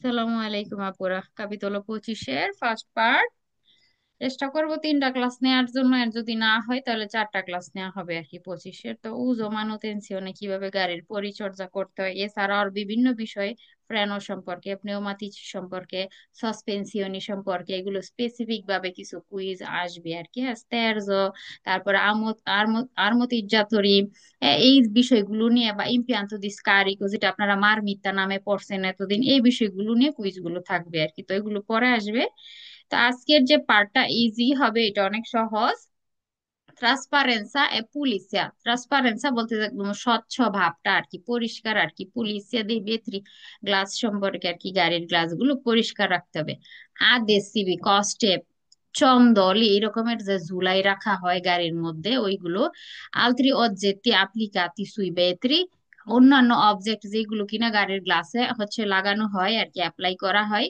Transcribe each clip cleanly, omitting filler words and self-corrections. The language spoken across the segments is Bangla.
সালামু আলাইকুম আপুরা, ক্যাপিতল 25-এর ফার্স্ট পার্ট। চেষ্টা করবো 3টা ক্লাস নেওয়ার জন্য, আর যদি না হয় তাহলে 4টা ক্লাস নেওয়া হবে আর কি 25-এর। তো উজো মানুতেনসিওনে কিভাবে গাড়ির পরিচর্যা করতে হয়, এছাড়া আর বিভিন্ন বিষয়ে, ফ্রেনো সম্পর্কে, পনেউমাটিক সম্পর্কে, সাসপেনসিওনি সম্পর্কে, এগুলো স্পেসিফিক ভাবে কিছু কুইজ আসবে আর কি। হ্যাঁ, স্টেরজো, তারপর আর্মতিজাতরি, এই বিষয়গুলো নিয়ে, বা ইমপিয়ান্তো দি স্কারিকো, যেটা আপনারা মারমিতা নামে পড়ছেন এতদিন, এই বিষয়গুলো নিয়ে কুইজগুলো থাকবে আর কি। তো এগুলো পরে আসবে। তো আজকের যে পার্টটা ইজি হবে, এটা অনেক সহজ। ট্রান্সপারেন্সা এ পুলিশিয়া, ট্রান্সপারেন্সা বলতে যে একদম স্বচ্ছ ভাবটা আর কি, পরিষ্কার আর কি। পুলিশিয়া দিয়ে বেত্রি গ্লাস সম্পর্কে আর কি, গাড়ির গ্লাসগুলো পরিষ্কার রাখতে হবে। আদেসিবি কস্টেপ, চন্দলি, এরকমের যে ঝুলাই রাখা হয় গাড়ির মধ্যে ওইগুলো। আলত্রি অজ্জেত্তি অ্যাপ্লিকাতি সুই বেত্রি, অন্যান্য অবজেক্ট যেগুলো কিনা গাড়ির গ্লাসে হচ্ছে লাগানো হয় আর কি, অ্যাপ্লাই করা হয়।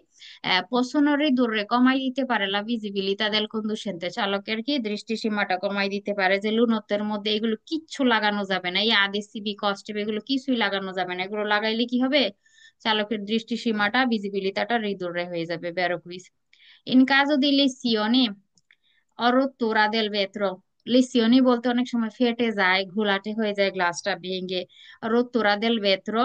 পোসোনোরি দূরে কমাই দিতে পারে লা ভিজিবিলিতা দেল কন্ডুসেন্তে, চালকের কি দৃষ্টিসীমাটা কমাই দিতে পারে। যে লুনোত্বের মধ্যে এগুলো কিচ্ছু লাগানো যাবে না, এই আদেসিবি কস্টেপ এগুলো কিছুই লাগানো যাবে না। এগুলো লাগাইলে কি হবে? চালকের দৃষ্টিসীমাটা, ভিজিবিলিটাটা রিদুরে হয়ে যাবে। বেরোকুইস ইন কাজো দি লেসিওনে অরোত্তোরা দেল ভেত্র, লেসিওনি বলতে অনেক সময় ফেটে যায়, ঘোলাটে হয়ে যায় গ্লাসটা ভেঙে। রোত্তোরা দেল ভেত্র,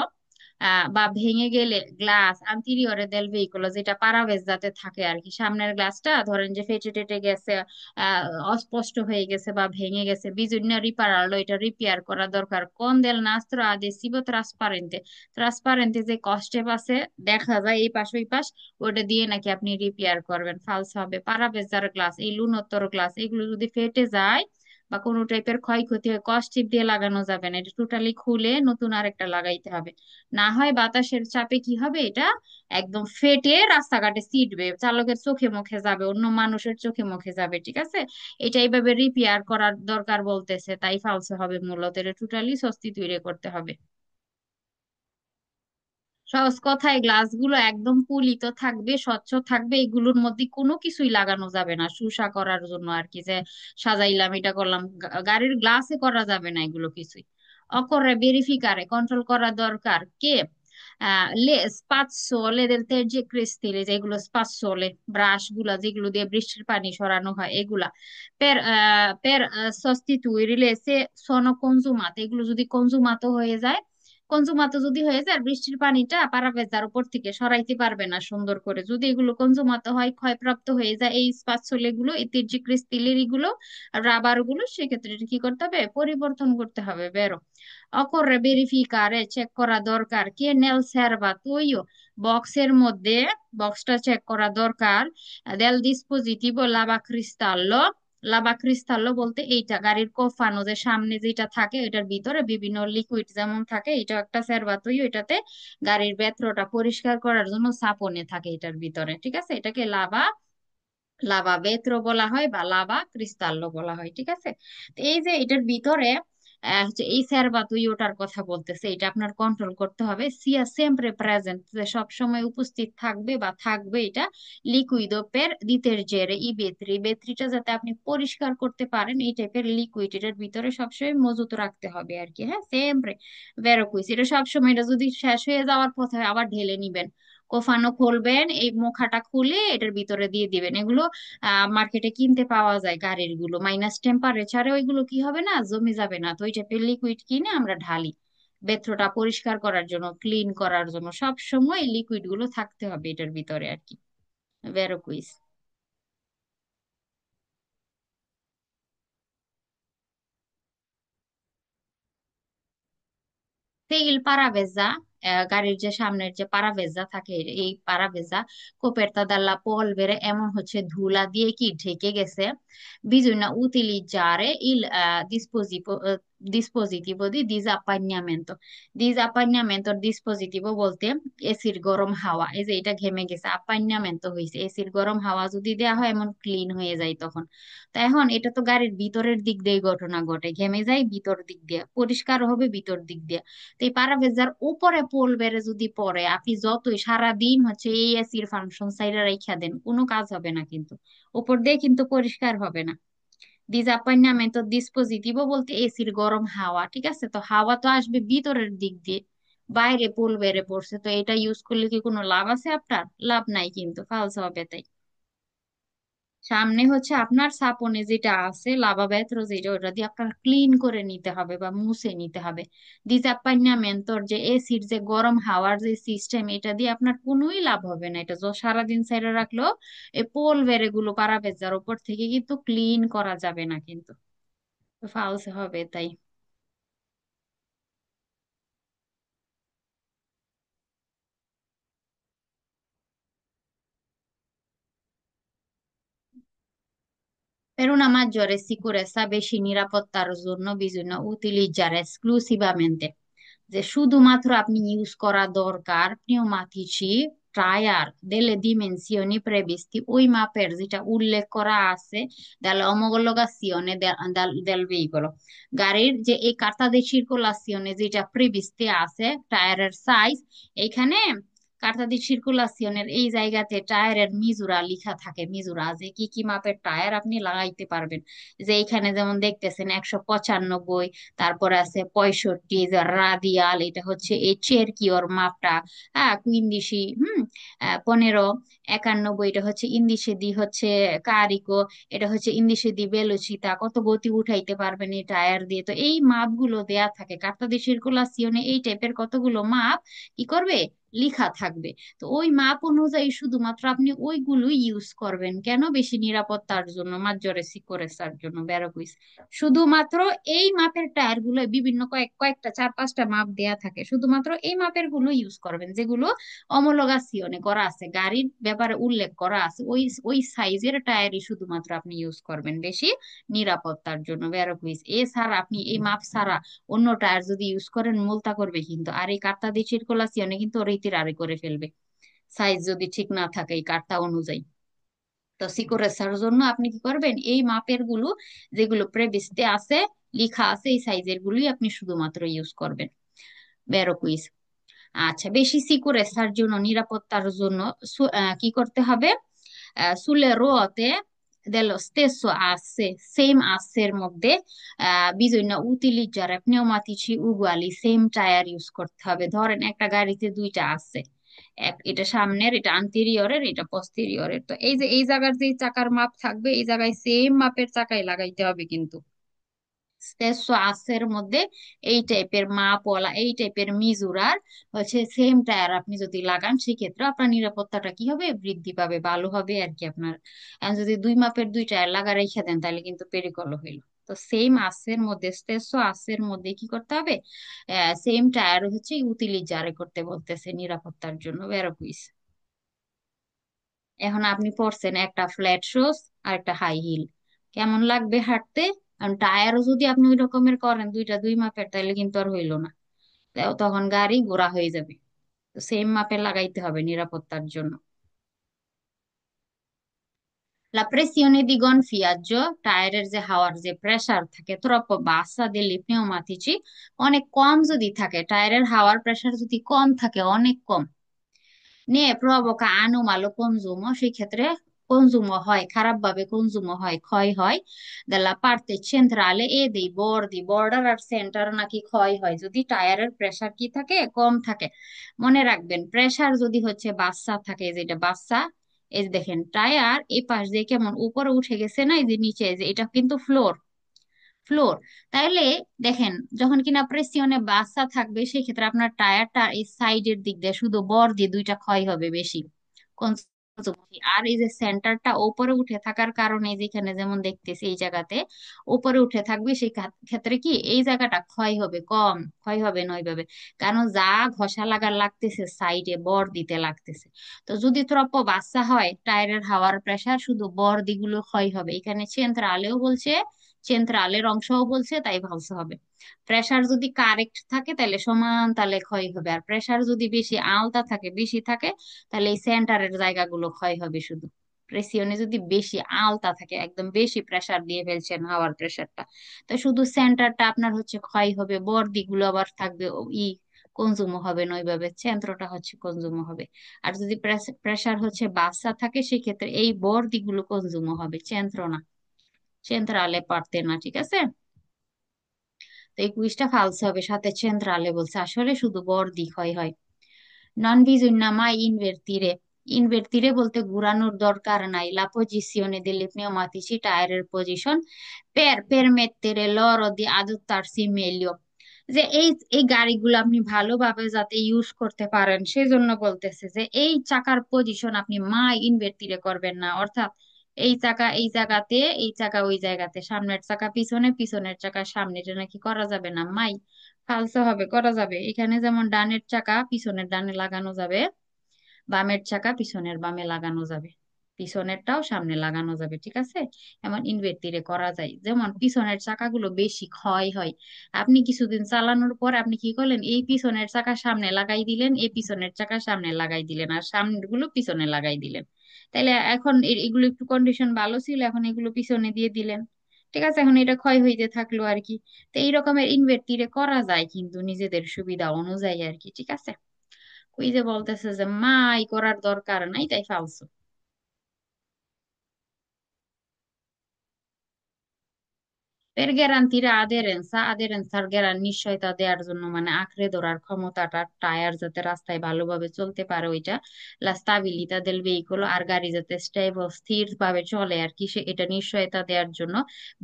বা ভেঙে গেলে গ্লাস আন্তিরিয়রে দেল ভেহিকল, যেটা পারাভেজ থাকে আর কি, সামনের গ্লাসটা ধরেন যে ফেটে টেটে গেছে, আহ অস্পষ্ট হয়ে গেছে বা ভেঙে গেছে, বিজন্য রিপারালো, এটা রিপেয়ার করা দরকার। কোন দেল নাস্ত্র আদেসিভো ট্রান্সপারেন্তে, ট্রান্সপারেন্তে যে কস্টেপ আছে, দেখা যায় এই পাশ ওই পাশ, ওটা দিয়ে নাকি আপনি রিপেয়ার করবেন, ফালস হবে। পারাবেজার গ্লাস, এই লুনোত্তর গ্লাস, এগুলো যদি ফেটে যায় বা কোনো টাইপের ক্ষয়ক্ষতি হয়, কস্টিপ দিয়ে লাগানো যাবে না, এটা টোটালি খুলে নতুন আরেকটা লাগাইতে হবে। না হয় বাতাসের চাপে কি হবে, এটা একদম ফেটে রাস্তাঘাটে ছিটবে, চালকের চোখে মুখে যাবে, অন্য মানুষের চোখে মুখে যাবে। ঠিক আছে, এটা এইভাবে রিপেয়ার করার দরকার বলতেছে, তাই ফালসে হবে মূলত, এটা টোটালি সস্তি তৈরি করতে হবে। সহজ কথায় গ্লাসগুলো একদম পুলিত থাকবে, স্বচ্ছ থাকবে, এগুলোর মধ্যে কোনো কিছুই লাগানো যাবে না শুষা করার জন্য আর কি, যে সাজাইলাম এটা করলাম, গাড়ির গ্লাসে করা যাবে না এগুলো কিছুই। অকরে ভেরিফিকারে, কন্ট্রোল করা দরকার কে, লে স্পাৎসোলে del terge cristile, যেগুলো স্পাৎসোলে ব্রাশ গুলা যেগুলো দিয়ে বৃষ্টির পানি সরানো হয় এগুলা। পের sostituire se sono consumate, এগুলো যদি কনজুমাতো হয়ে যায়, কনজুমাতো যদি হয়ে যায়, আর বৃষ্টির পানিটা পারাভেজার উপর থেকে সরাইতে পারবে না সুন্দর করে, যদি এগুলো কনজুমাতো হয়, ক্ষয়প্রাপ্ত হয়ে যায়, এই স্পাৎসোলে গুলো, এই তির্যক ক্রিস্টিলের গুলো, রাবার গুলো, সেক্ষেত্রে এটা কি করতে হবে? পরিবর্তন করতে হবে। বেরো অকরে ভেরিফিকারে, চেক করা দরকার কে নেল সেরভাতোইও, বক্সের মধ্যে, বক্সটা চেক করা দরকার। দেল ডিসপোজিটিভো লাভা ক্রিস্টাল্লো, লাভা ক্রিস্টাল্লো বলতে এইটা গাড়ির কোফানো, যে সামনে যেটা থাকে এটার ভিতরে বিভিন্ন লিকুইড যেমন থাকে, এটা একটা সেরভাতোইও, এটাতে গাড়ির ভেতরটা পরিষ্কার করার জন্য সাপোনে থাকে এটার ভিতরে। ঠিক আছে, এটাকে লাভা, লাভা ভেত্র বলা হয় বা লাভা ক্রিস্টাল্লো বলা হয়। ঠিক আছে, তো এই যে এটার ভিতরে হচ্ছে এই সেরবাতুইওটার কথা বলতেছে, এটা আপনার কন্ট্রোল করতে হবে। সিয়া সেমপ্রে প্রেজেন্ট, সব সময় উপস্থিত থাকবে বা থাকবে এটা। লিকুইদো পের ডিটারজেন্ট ই বেত্রি, বেত্রিটা যাতে আপনি পরিষ্কার করতে পারেন, এই টাইপের লিকুইড এটার ভিতরে সবসময় মজুত রাখতে হবে আর কি। হ্যাঁ, সেমপ্রে ভেরোকুইস, এটা সবসময়, এটা যদি শেষ হয়ে যাওয়ার পথে হয়, আবার ঢেলে নিবেন। কোফানো খুলবেন, এই মুখাটা খুলে এটার ভিতরে দিয়ে দিবেন। এগুলো মার্কেটে কিনতে পাওয়া যায়, গাড়ির গুলো মাইনাস টেম্পারেচারে ওইগুলো কি হবে না, জমে যাবে না। তো ওই টাইপের লিকুইড কিনে আমরা ঢালি ভেতরটা পরিষ্কার করার জন্য, ক্লিন করার জন্য, সব সময় লিকুইড গুলো থাকতে হবে এটার ভিতরে আর কি। ভেরোকুইস তেল পারাভেজা, গাড়ির যে সামনের যে পারাভেজা থাকে, এই পারাভেজা কোপেরতা দাল্লা পল বেড়ে এমন হচ্ছে ধুলা দিয়ে কি ঢেকে গেছে। bisogna utilizzare il dispositivo di disappannamento, disappannamento dispositivo বলতে এসির গরম হাওয়া, এই যে এটা ঘেমে গেছে, আপ্পান্নামেন্টো হয়েছে, এসির গরম হাওয়া যদি দেওয়া হয় এমন ক্লিন হয়ে যায় তখন। তো এখন এটা তো গাড়ির ভিতরের দিক দিয়ে ঘটনা ঘটে, ঘেমে যায় ভিতর দিক দিয়ে, পরিষ্কার হবে ভিতর দিক দিয়ে। তো এই পারাভেজার উপরে পোল বেড়ে যদি পড়ে, আপনি যতই সারা দিন হচ্ছে এই এসির ফাংশন সাইডে রাইখা দেন, কোনো কাজ হবে না কিন্তু, উপর দিয়ে কিন্তু পরিষ্কার হবে না। ডিজাপাইনামেন্ট ডিসপোজিটিভও বলতে এসির গরম হাওয়া। ঠিক আছে, তো হাওয়া তো আসবে ভিতরের দিক দিয়ে, বাইরে পুল বেড়ে পড়ছে, তো এটা ইউজ করলে কি কোনো লাভ আছে আপনার? লাভ নাই, কিন্তু ফালস হবে তাই। সামনে হচ্ছে আপনার সাপনে যেটা আছে লাভা বেত্র যেটা, ওটা দিয়ে আপনার ক্লিন করে নিতে হবে বা মুছে নিতে হবে। দিজাপাইনামেন্টর যে এসির যে গরম হাওয়ার যে সিস্টেম, এটা দিয়ে আপনার কোনোই লাভ হবে না। এটা সারাদিন সাইডে রাখলেও এই পোল বেড়ে গুলো পারাবেজার উপর থেকে কিন্তু ক্লিন করা যাবে না কিন্তু, ফালস হবে তাই। Per una maggiore sicurezza বেশি নিরাপত্তার জন্য bisogna utilizzare esclusivamente, যে শুধুমাত্র আপনি ইউজ করা দরকার pneumatici tyre delle dimensioni previste, ওই মাপের যেটা উল্লেখ করা আছে dalla omologazione del veicolo, গাড়ির যে এই carta di circolazione যেটা প্রিভিস্টে আছে টায়ারের সাইজ, এখানে কার্তা দি সার্কুলাসিওনের এই জায়গাতে টায়ারের মিজুরা লেখা থাকে, মিজুরা যে কি কি মাপের টায়ার আপনি লাগাইতে পারবেন। যে এখানে যেমন দেখতেছেন 195, তারপরে আছে 65, যে রাদিয়াল, এটা হচ্ছে এই চেরকিওর মাপটা, হ্যাঁ 15, 15, 91, এটা হচ্ছে ইন্দিশে দি হচ্ছে কারিকো, এটা হচ্ছে ইন্দিশে দি বেলোচিতা, কত গতি উঠাইতে পারবেন এই টায়ার দিয়ে। তো এই মাপগুলো দেয়া থাকে কার্তা দি সার্কুলাসিওনে, এই টাইপের কতগুলো মাপ কি করবে, লিখা থাকবে। তো ওই মাপ অনুযায়ী শুধুমাত্র আপনি ওইগুলোই ইউজ করবেন। কেন? বেশি নিরাপত্তার জন্য, মাজ্জরে সিকিউরেসার জন্য, বেরোকুইস। শুধুমাত্র এই মাপের টায়ার গুলো বিভিন্ন কয়েকটা 4-5টা মাপ দেয়া থাকে, শুধুমাত্র এই মাপের গুলো ইউজ করবেন যেগুলো অমোলোগাসিওনে করা আছে, গাড়ির ব্যাপারে উল্লেখ করা আছে, ওই ওই সাইজের টায়ারই শুধুমাত্র আপনি ইউজ করবেন বেশি নিরাপত্তার জন্য, বেরোকুইস। এছাড়া আপনি এই মাপ ছাড়া অন্য টায়ার যদি ইউজ করেন মুলতা করবে কিন্তু, আর এই কার্তা দিয়ে সার্কুলাসিওনে কিন্তু রীতির আরে করে ফেলবে সাইজ যদি ঠিক না থাকে এই কার্তা অনুযায়ী। তো সিকিউরেন্সার জন্য আপনি কি করবেন, এই মাপের গুলো যেগুলো প্রেবিসতে আছে লেখা আছে এই সাইজের গুলোই আপনি শুধুমাত্র ইউজ করবেন, বেরোকুইস। আচ্ছা, বেশি সিকিউরেন্সার জন্য, নিরাপত্তার জন্য কি করতে হবে, sulle ruote dello stesso asse, same আসের মধ্যে bisogna utilizzare pneumatici uguali, same tyre use করতে হবে। ধরেন একটা গাড়িতে দুইটা আছে, এটা সামনের, এটা আন্টেরিয়রের, এটা পস্টেরিয়রের, তো এই যে এই জায়গার যে চাকার মাপ থাকবে এই জায়গায় সেম মাপের চাকাই লাগাইতে হবে কিন্তু। স্টেসো আসের মধ্যে এই টাইপের মাপওয়ালা, এই টাইপের মিজুরার হচ্ছে সেম টায়ার আপনি যদি লাগান, সেক্ষেত্রে আপনার নিরাপত্তাটা কি হবে, বৃদ্ধি পাবে, ভালো হবে আর কি আপনার। আর যদি দুই মাপের দুই টায়ার লাগা রেখে দেন তাহলে কিন্তু পেরিকল হইল। তো সেম আসের মধ্যে, স্টেসো আসের মধ্যে কি করতে হবে, সেম টায়ার হচ্ছে ইউটিলিজারে করতে বলতেছে নিরাপত্তার জন্য, বেরোকুইস। এখন আপনি পড়ছেন একটা ফ্ল্যাট শুজ আর একটা হাই হিল, কেমন লাগবে হাঁটতে? কারণ টায়ারও যদি আপনি ওই রকমের করেন দুইটা দুই মাপের, তাহলে কিন্তু আর হইলো না, তখন গাড়ি গোড়া হয়ে যাবে। তো সেম মাপে লাগাইতে হবে নিরাপত্তার জন্য। La pressione di gonfiaggio, টায়ারের যে হাওয়ার যে প্রেসার থাকে troppo bassa degli pneumatici, অনেক কম যদি থাকে, টায়ারের হাওয়ার প্রেসার যদি কম থাকে, অনেক কম, নিয়ে প্রভোকা আনুমালো কনজুমো, সেই ক্ষেত্রে কনজুমো হয়, খারাপ ভাবে কনজুমো হয়, ক্ষয় হয় della parte centrale e dei bordi, border আর সেন্টার নাকি ক্ষয় হয় যদি টায়ারের প্রেসার কি থাকে, কম থাকে। মনে রাখবেন প্রেসার যদি হচ্ছে বাচ্চা থাকে, যেটা বাচ্চা, এই যে দেখেন টায়ার এই পাশ দিয়ে কেমন উপরে উঠে গেছে না, এই যে নিচে, এই যে এটা কিন্তু ফ্লোর, ফ্লোর। তাহলে দেখেন যখন কিনা প্রেসিয়নে বাসা থাকবে, সেক্ষেত্রে আপনার টায়ারটা এই সাইডের দিক দিয়ে শুধু বর দিয়ে দুইটা ক্ষয় হবে বেশি, কনসোমোসি। আর এই যে সেন্টারটা উপরে উঠে থাকার কারণে, যেখানে যেমন দেখতেছি এই জায়গাতে উপরে উঠে থাকবে, সেই ক্ষেত্রে কি এই জায়গাটা ক্ষয় হবে কম, ক্ষয় হবে নয় ভাবে, কারণ যা ঘষা লাগার লাগতেছে সাইডে বর দিতে লাগতেছে। তো যদি ত্রপ্প বাচ্চা হয় টায়ারের হাওয়ার প্রেসার শুধু বর দিগুলো ক্ষয় হবে, এখানে চেন্ত্রালেও বলছে, চেন্ত্রালের অংশও বলছে, তাই ভালতে হবে। প্রেসার যদি কারেক্ট থাকে তাহলে সমান তালে ক্ষয় হবে, আর প্রেসার যদি বেশি আলতা থাকে, বেশি থাকে, তাহলে এই সেন্টারের জায়গাগুলো ক্ষয় হবে শুধু। প্রেসিয়নে যদি বেশি আলতা থাকে, একদম বেশি প্রেসার দিয়ে ফেলছেন হাওয়ার প্রেসারটা, তো শুধু সেন্টারটা আপনার হচ্ছে ক্ষয় হবে, বর্দিগুলো আবার থাকবে কনজুম হবে না ওইভাবে, চেন্দ্রটা হচ্ছে কনজুম হবে। আর যদি প্রেসার হচ্ছে বাসা থাকে, সেক্ষেত্রে এই বর্দিগুলো কনজুম হবে, চেন্দ্র না, চেন্দ্রালে পারতে না, ঠিক আছে। তো এই কুইজটা ফালসে হবে, সাথে centrale বলছে, আসলে শুধু বর দিক হয় হয়। Non bisogna mai invertire. Invertire বলতে ঘোরানোর দরকার নাই। La posizione delle pneumatici টায়ারের position per permettere loro di adottarsi meglio। যে এই এই গাড়িগুলো আপনি ভালোভাবে যাতে ইউজ করতে পারেন সেজন্য বলতেছে যে এই চাকার পজিশন আপনি ইনভার্টিরে করবেন না, অর্থাৎ এই চাকা এই জায়গাতে, এই চাকা ওই জায়গাতে, সামনের চাকা পিছনে, পিছনের চাকা সামনে, এটা নাকি করা যাবে না। ফালসো হবে, করা যাবে। এখানে যেমন ডানের চাকা পিছনের ডানে লাগানো যাবে, বামের চাকা পিছনের বামে লাগানো যাবে, পিছনেরটাও সামনে লাগানো যাবে, ঠিক আছে। এমন ইনভের্টিরে করা যায়। যেমন পিছনের চাকাগুলো বেশি ক্ষয় হয়, আপনি কিছুদিন চালানোর পর আপনি কি করলেন, এই পিছনের চাকা সামনে লাগাই দিলেন, এই পিছনের চাকা সামনে লাগাই দিলেন, আর সামনের গুলো পিছনে লাগাই দিলেন। তাইলে এখন এগুলো একটু কন্ডিশন ভালো ছিল, এখন এগুলো পিছনে দিয়ে দিলেন, ঠিক আছে, এখন এটা ক্ষয় হইতে থাকলো আর কি। তো এই রকমের ইনভের্টিরে করা যায় কিন্তু নিজেদের সুবিধা অনুযায়ী আর কি, ঠিক আছে। ওই যে বলতেছে যে করার দরকার নাই, তাই ফালসু। এর গ্যারান্টির আদেরেন্সা, আদেরেন্সার নিশ্চয়তা দেওয়ার জন্য, মানে আঁকড়ে ধরার ক্ষমতাটা, টায়ার যাতে রাস্তায় ভালোভাবে চলতে পারে ওইটা। লা স্টাবিলিতা দেল ভেহিকল, আর গাড়ি যাতে স্টেবল স্থির ভাবে চলে আর কি, এটা নিশ্চয়তা দেওয়ার জন্য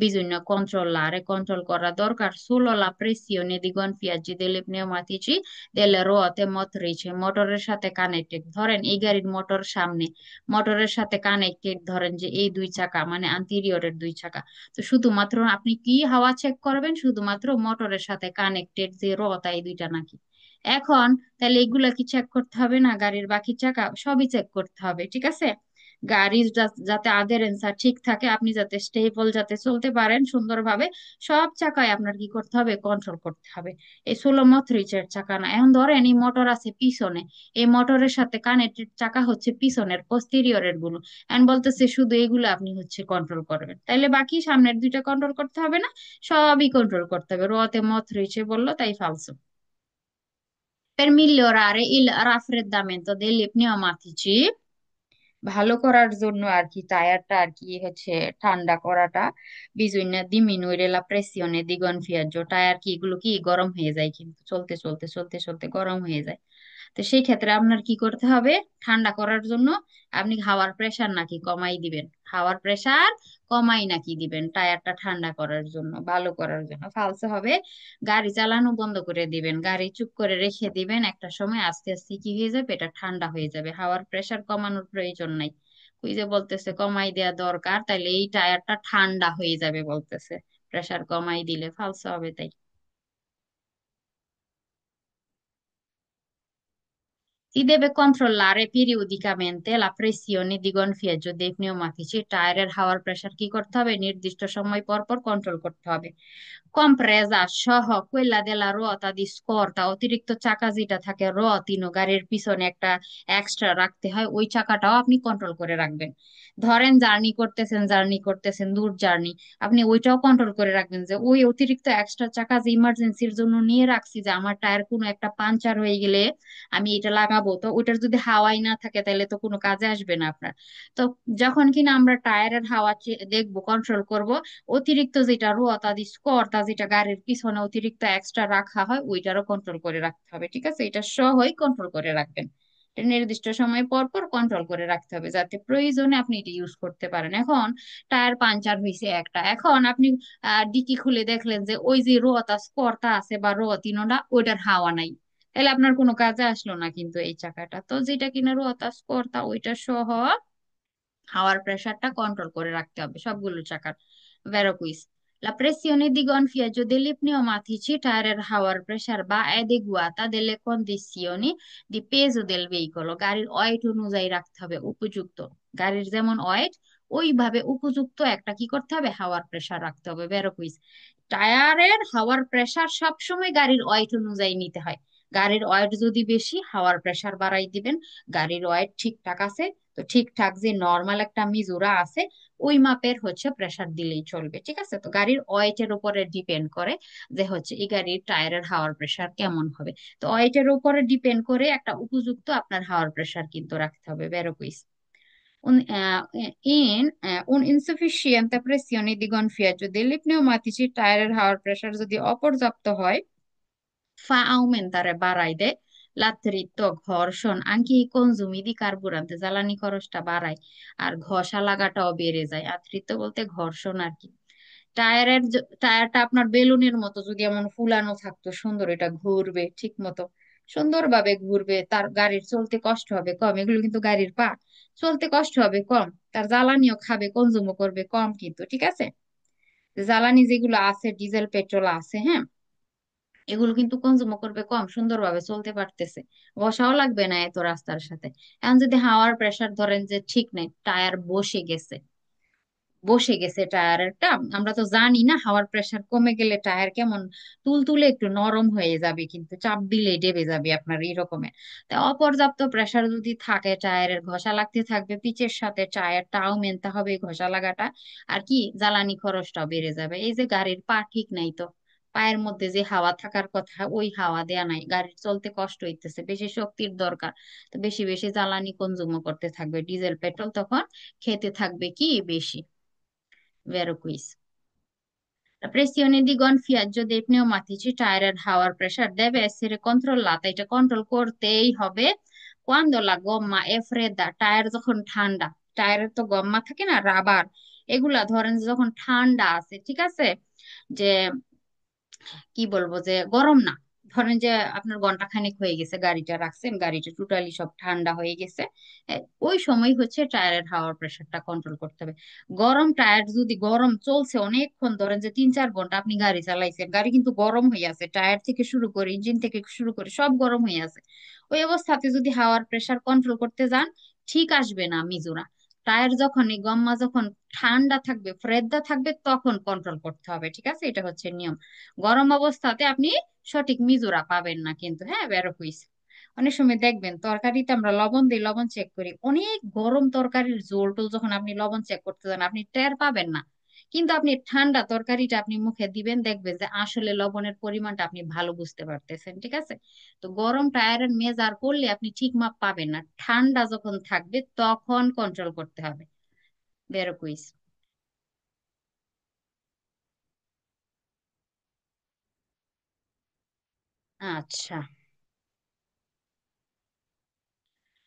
বিভিন্ন কন্ট্রোল করা দরকার। সুলো লা প্রেসিওনে দি গনফিয়াজি দেলে পনেউমাতিচি দেলে রোয়াতে মোটরিচে, মোটরের সাথে কানেক্টেড, ধরেন এই গাড়ির মোটর সামনে, মোটরের সাথে কানেক্টেড, ধরেন যে এই দুই চাকা মানে আন্টিরিয়রের দুই চাকা। তো শুধুমাত্র আপনি কি হাওয়া চেক করবেন, শুধুমাত্র মোটরের সাথে কানেক্টেড যে রতা এই দুইটা নাকি। এখন তাহলে এগুলা কি চেক করতে হবে না, গাড়ির বাকি চাকা সবই চেক করতে হবে, ঠিক আছে। গাড়ির যাতে আধেরেন্সা ঠিক থাকে, আপনি যাতে স্টেবল যাতে চলতে পারেন সুন্দরভাবে, সব চাকায় আপনার কি করতে হবে, কন্ট্রোল করতে হবে। এই ষোলো মথরিচের চাকা না, এখন ধরেন এই মোটর আছে পিছনে, এই মোটরের সাথে কানেক্টেড চাকা হচ্ছে পিছনের পোস্টেরিয়রের গুলো, এন্ড বলতেছে শুধু এগুলো আপনি হচ্ছে কন্ট্রোল করবেন, তাইলে বাকি সামনের দুইটা কন্ট্রোল করতে হবে না, সবই কন্ট্রোল করতে হবে। রোয়াতে মত রয়েছে বললো, তাই ফালসো। Per migliorare il raffreddamento degli pneumatici, ভালো করার জন্য আর কি, টায়ারটা আর কি হচ্ছে ঠান্ডা করাটা, বিজুইনা diminuire la pressione di gonfiaggio, tyre কি এগুলো কি গরম হয়ে যায়, কিন্তু চলতে চলতে চলতে চলতে গরম হয়ে যায়। তো সেই ক্ষেত্রে আপনার কি করতে হবে, ঠান্ডা করার জন্য আপনি হাওয়ার প্রেসার নাকি কমাই দিবেন, হাওয়ার প্রেসার কমাই নাকি দিবেন টায়ারটা ঠান্ডা করার জন্য, ভালো করার জন্য। ফালসে হবে, গাড়ি চালানো বন্ধ করে দিবেন, গাড়ি চুপ করে রেখে দিবেন, একটা সময় আস্তে আস্তে কি হয়ে যাবে, এটা ঠান্ডা হয়ে যাবে, হাওয়ার প্রেসার কমানোর প্রয়োজন নাই। ওই যে বলতেছে কমাই দেওয়া দরকার, তাইলে এই টায়ারটা ঠান্ডা হয়ে যাবে বলতেছে, প্রেসার কমাই দিলে। ফালসে হবে তাই। Si deve controllare periodicamente la pressione di gonfiaggio dei pneumatici, টায়ারের হাওয়ার প্রেসার কি করতে হবে, নির্দিষ্ট সময় পর পর কন্ট্রোল করতে হবে। কম্প্রেসা সহ quella della ruota di scorta, অতিরিক্ত চাকা যেটা থাকে রতিনো, গাড়ির পিছনে একটা এক্সট্রা রাখতে হয়, ওই চাকাটাও আপনি কন্ট্রোল করে রাখবেন। ধরেন জার্নি করতেছেন দূর জার্নি, আপনি ওইটাও কন্ট্রোল করে রাখবেন, যে ওই অতিরিক্ত এক্সট্রা চাকা যে ইমার্জেন্সির জন্য নিয়ে রাখছি, যে আমার টায়ার কোনো একটা পাঞ্চার হয়ে গেলে আমি এটা লাগাবো, তো ওইটার যদি হাওয়াই না থাকে তাহলে তো কোনো কাজে আসবে না আপনার। তো যখন কিনা আমরা টায়ারের হাওয়া দেখবো, কন্ট্রোল করব, অতিরিক্ত যেটা রোয়াতা দি স্কর্তা, যেটা গাড়ির পিছনে অতিরিক্ত এক্সট্রা রাখা হয়, ওইটারও কন্ট্রোল করে রাখতে হবে, ঠিক আছে। এটা সহই কন্ট্রোল করে রাখবেন, এটা নির্দিষ্ট সময় পর পর কন্ট্রোল করে রাখতে হবে, যাতে প্রয়োজনে আপনি এটা ইউজ করতে পারেন। এখন টায়ার পাঞ্চার হয়েছে একটা, এখন আপনি ডিকি খুলে দেখলেন যে ওই যে রোয়াতা স্কর্তা আছে বা রোয়াতিনোটা, ওইটার হাওয়া নাই, তাহলে আপনার কোনো কাজে আসলো না কিন্তু এই চাকাটা। তো যেটা কিনা রোয়াতা স্কর্তা, ওইটা সহ হাওয়ার প্রেসারটা কন্ট্রোল করে রাখতে হবে সবগুলো চাকার। ভেরোকুইস, la pressione di gonfiaggio degli pneumatici, টায়ারের হাওয়ার প্রেসার বা adeguata delle condizioni di peso del veicolo, গাড়ির ওয়েট অনুযায়ী রাখতে হবে, উপযুক্ত, গাড়ির যেমন ওয়েট ওইভাবে উপযুক্ত একটা কি করতে হবে, হাওয়ার প্রেসার রাখতে হবে। ভেরোকুইস, টায়ারের হাওয়ার প্রেসার সবসময় গাড়ির ওয়েট অনুযায়ী নিতে হয়। গাড়ির ওয়েট যদি বেশি, হাওয়ার প্রেসার বাড়াই দিবেন। গাড়ির ওয়েট ঠিকঠাক আছে, তো ঠিকঠাক যে নর্মাল একটা মিজুরা আছে, ওই মাপের হচ্ছে প্রেসার দিলেই চলবে, ঠিক আছে। তো গাড়ির ওয়েটের উপরে ডিপেন্ড করে যে হচ্ছে এই গাড়ির টায়ারের হাওয়ার প্রেসার কেমন হবে। তো ওয়েটের উপরে ডিপেন্ড করে একটা উপযুক্ত আপনার হাওয়ার প্রেসার কিন্তু রাখতে হবে। ভেরোকুইস, Un insufficiente pressione di gonfiaggio degli pneumatici টায়ারের হাওয়ার প্রেসার যদি অপর্যাপ্ত হয় fa aumentare বাড়ায় দেয় l'attrito ঘর্ষণ anche i consumi di carburante জ্বালানি খরচটা বাড়ায় আর ঘষা লাগাটাও বেড়ে যায়। আত্রিত বলতে ঘর্ষণ আর কি। টায়ারটা আপনার বেলুনের মতো যদি এমন ফুলানো থাকতো সুন্দর, এটা ঘুরবে ঠিক মতো, সুন্দরভাবে ঘুরবে, তার গাড়ির চলতে কষ্ট হবে কম। এগুলো কিন্তু গাড়ির পা, চলতে কষ্ট হবে কম, তার জ্বালানিও খাবে, কনজুমও করবে কম কিন্তু, ঠিক আছে। জ্বালানি যেগুলো আছে ডিজেল পেট্রোল আছে, হ্যাঁ, এগুলো কিন্তু কনজুমও করবে কম, সুন্দরভাবে চলতে পারতেছে, বসাও লাগবে না এত রাস্তার সাথে। এখন যদি হাওয়ার প্রেসার ধরেন যে ঠিক নেই, টায়ার বসে গেছে টায়ারটা, আমরা তো জানি না হাওয়ার প্রেসার কমে গেলে টায়ার কেমন তুলতুলে একটু নরম হয়ে যাবে, কিন্তু চাপ দিলেই ডেবে যাবে আপনার এরকমের। তা অপর্যাপ্ত প্রেসার যদি থাকে টায়ারের ঘষা লাগতে থাকবে পিচের সাথে, টায়ারটাও মেনতে হবে ঘষা লাগাটা, আর কি জ্বালানি খরচটাও বেড়ে যাবে। এই যে গাড়ির পা ঠিক নাই তো, পায়ের মধ্যে যে হাওয়া থাকার কথা ওই হাওয়া দেয়া নাই, গাড়ির চলতে কষ্ট হইতেছে, বেশি শক্তির দরকার, তো বেশি বেশি জ্বালানি কনজুমও করতে থাকবে, ডিজেল পেট্রোল তখন খেতে থাকবে কি বেশি। Vero quiz. La pressione di gonfiaggio dei pneumatici টায়ারের হাওয়ার প্রেসার deve essere controllata, এটা কন্ট্রোল করতেই হবে quando la gomma è fredda, tyre যখন ঠান্ডা, টায়ারের তো গম্মা থাকে না রাবার, এগুলা ধরেন যে যখন ঠান্ডা আছে, ঠিক আছে, যে কি বলবো যে গরম না, ধরেন যে আপনার ঘন্টা খানেক হয়ে গেছে গাড়িটা রাখছেন, গাড়িটা টোটালি সব ঠান্ডা হয়ে গেছে, ওই সময় হচ্ছে টায়ারের হাওয়ার প্রেসারটা কন্ট্রোল করতে হবে। গরম টায়ার যদি গরম চলছে অনেকক্ষণ, ধরেন যে 3-4 ঘন্টা আপনি গাড়ি চালাইছেন, গাড়ি কিন্তু গরম হয়ে আছে, টায়ার থেকে শুরু করে ইঞ্জিন থেকে শুরু করে সব গরম হয়ে আছে, ওই অবস্থাতে যদি হাওয়ার প্রেসার কন্ট্রোল করতে যান ঠিক আসবে না মিজুরা। টায়ার যখন এই গম্মা যখন ঠান্ডা থাকবে ফ্রেদা থাকবে তখন কন্ট্রোল করতে হবে, ঠিক আছে, এটা হচ্ছে নিয়ম। গরম অবস্থাতে আপনি সঠিক মিজুরা পাবেন না কিন্তু, হ্যাঁ বেরো হইছে। অনেক সময় দেখবেন তরকারিতে আমরা লবণ দিই, লবণ চেক করি, অনেক গরম তরকারির ঝোল টোল যখন আপনি লবণ চেক করতে যান আপনি টের পাবেন না, কিন্তু আপনি ঠান্ডা তরকারিটা আপনি মুখে দিবেন দেখবেন যে আসলে লবণের পরিমাণটা আপনি ভালো বুঝতে পারতেছেন, ঠিক আছে। তো গরম টায়ারের মেজার করলে আপনি ঠিক মাপ পাবেন না, ঠান্ডা যখন থাকবে তখন কন্ট্রোল করতে হবে। বেরো কুইজ। আচ্ছা,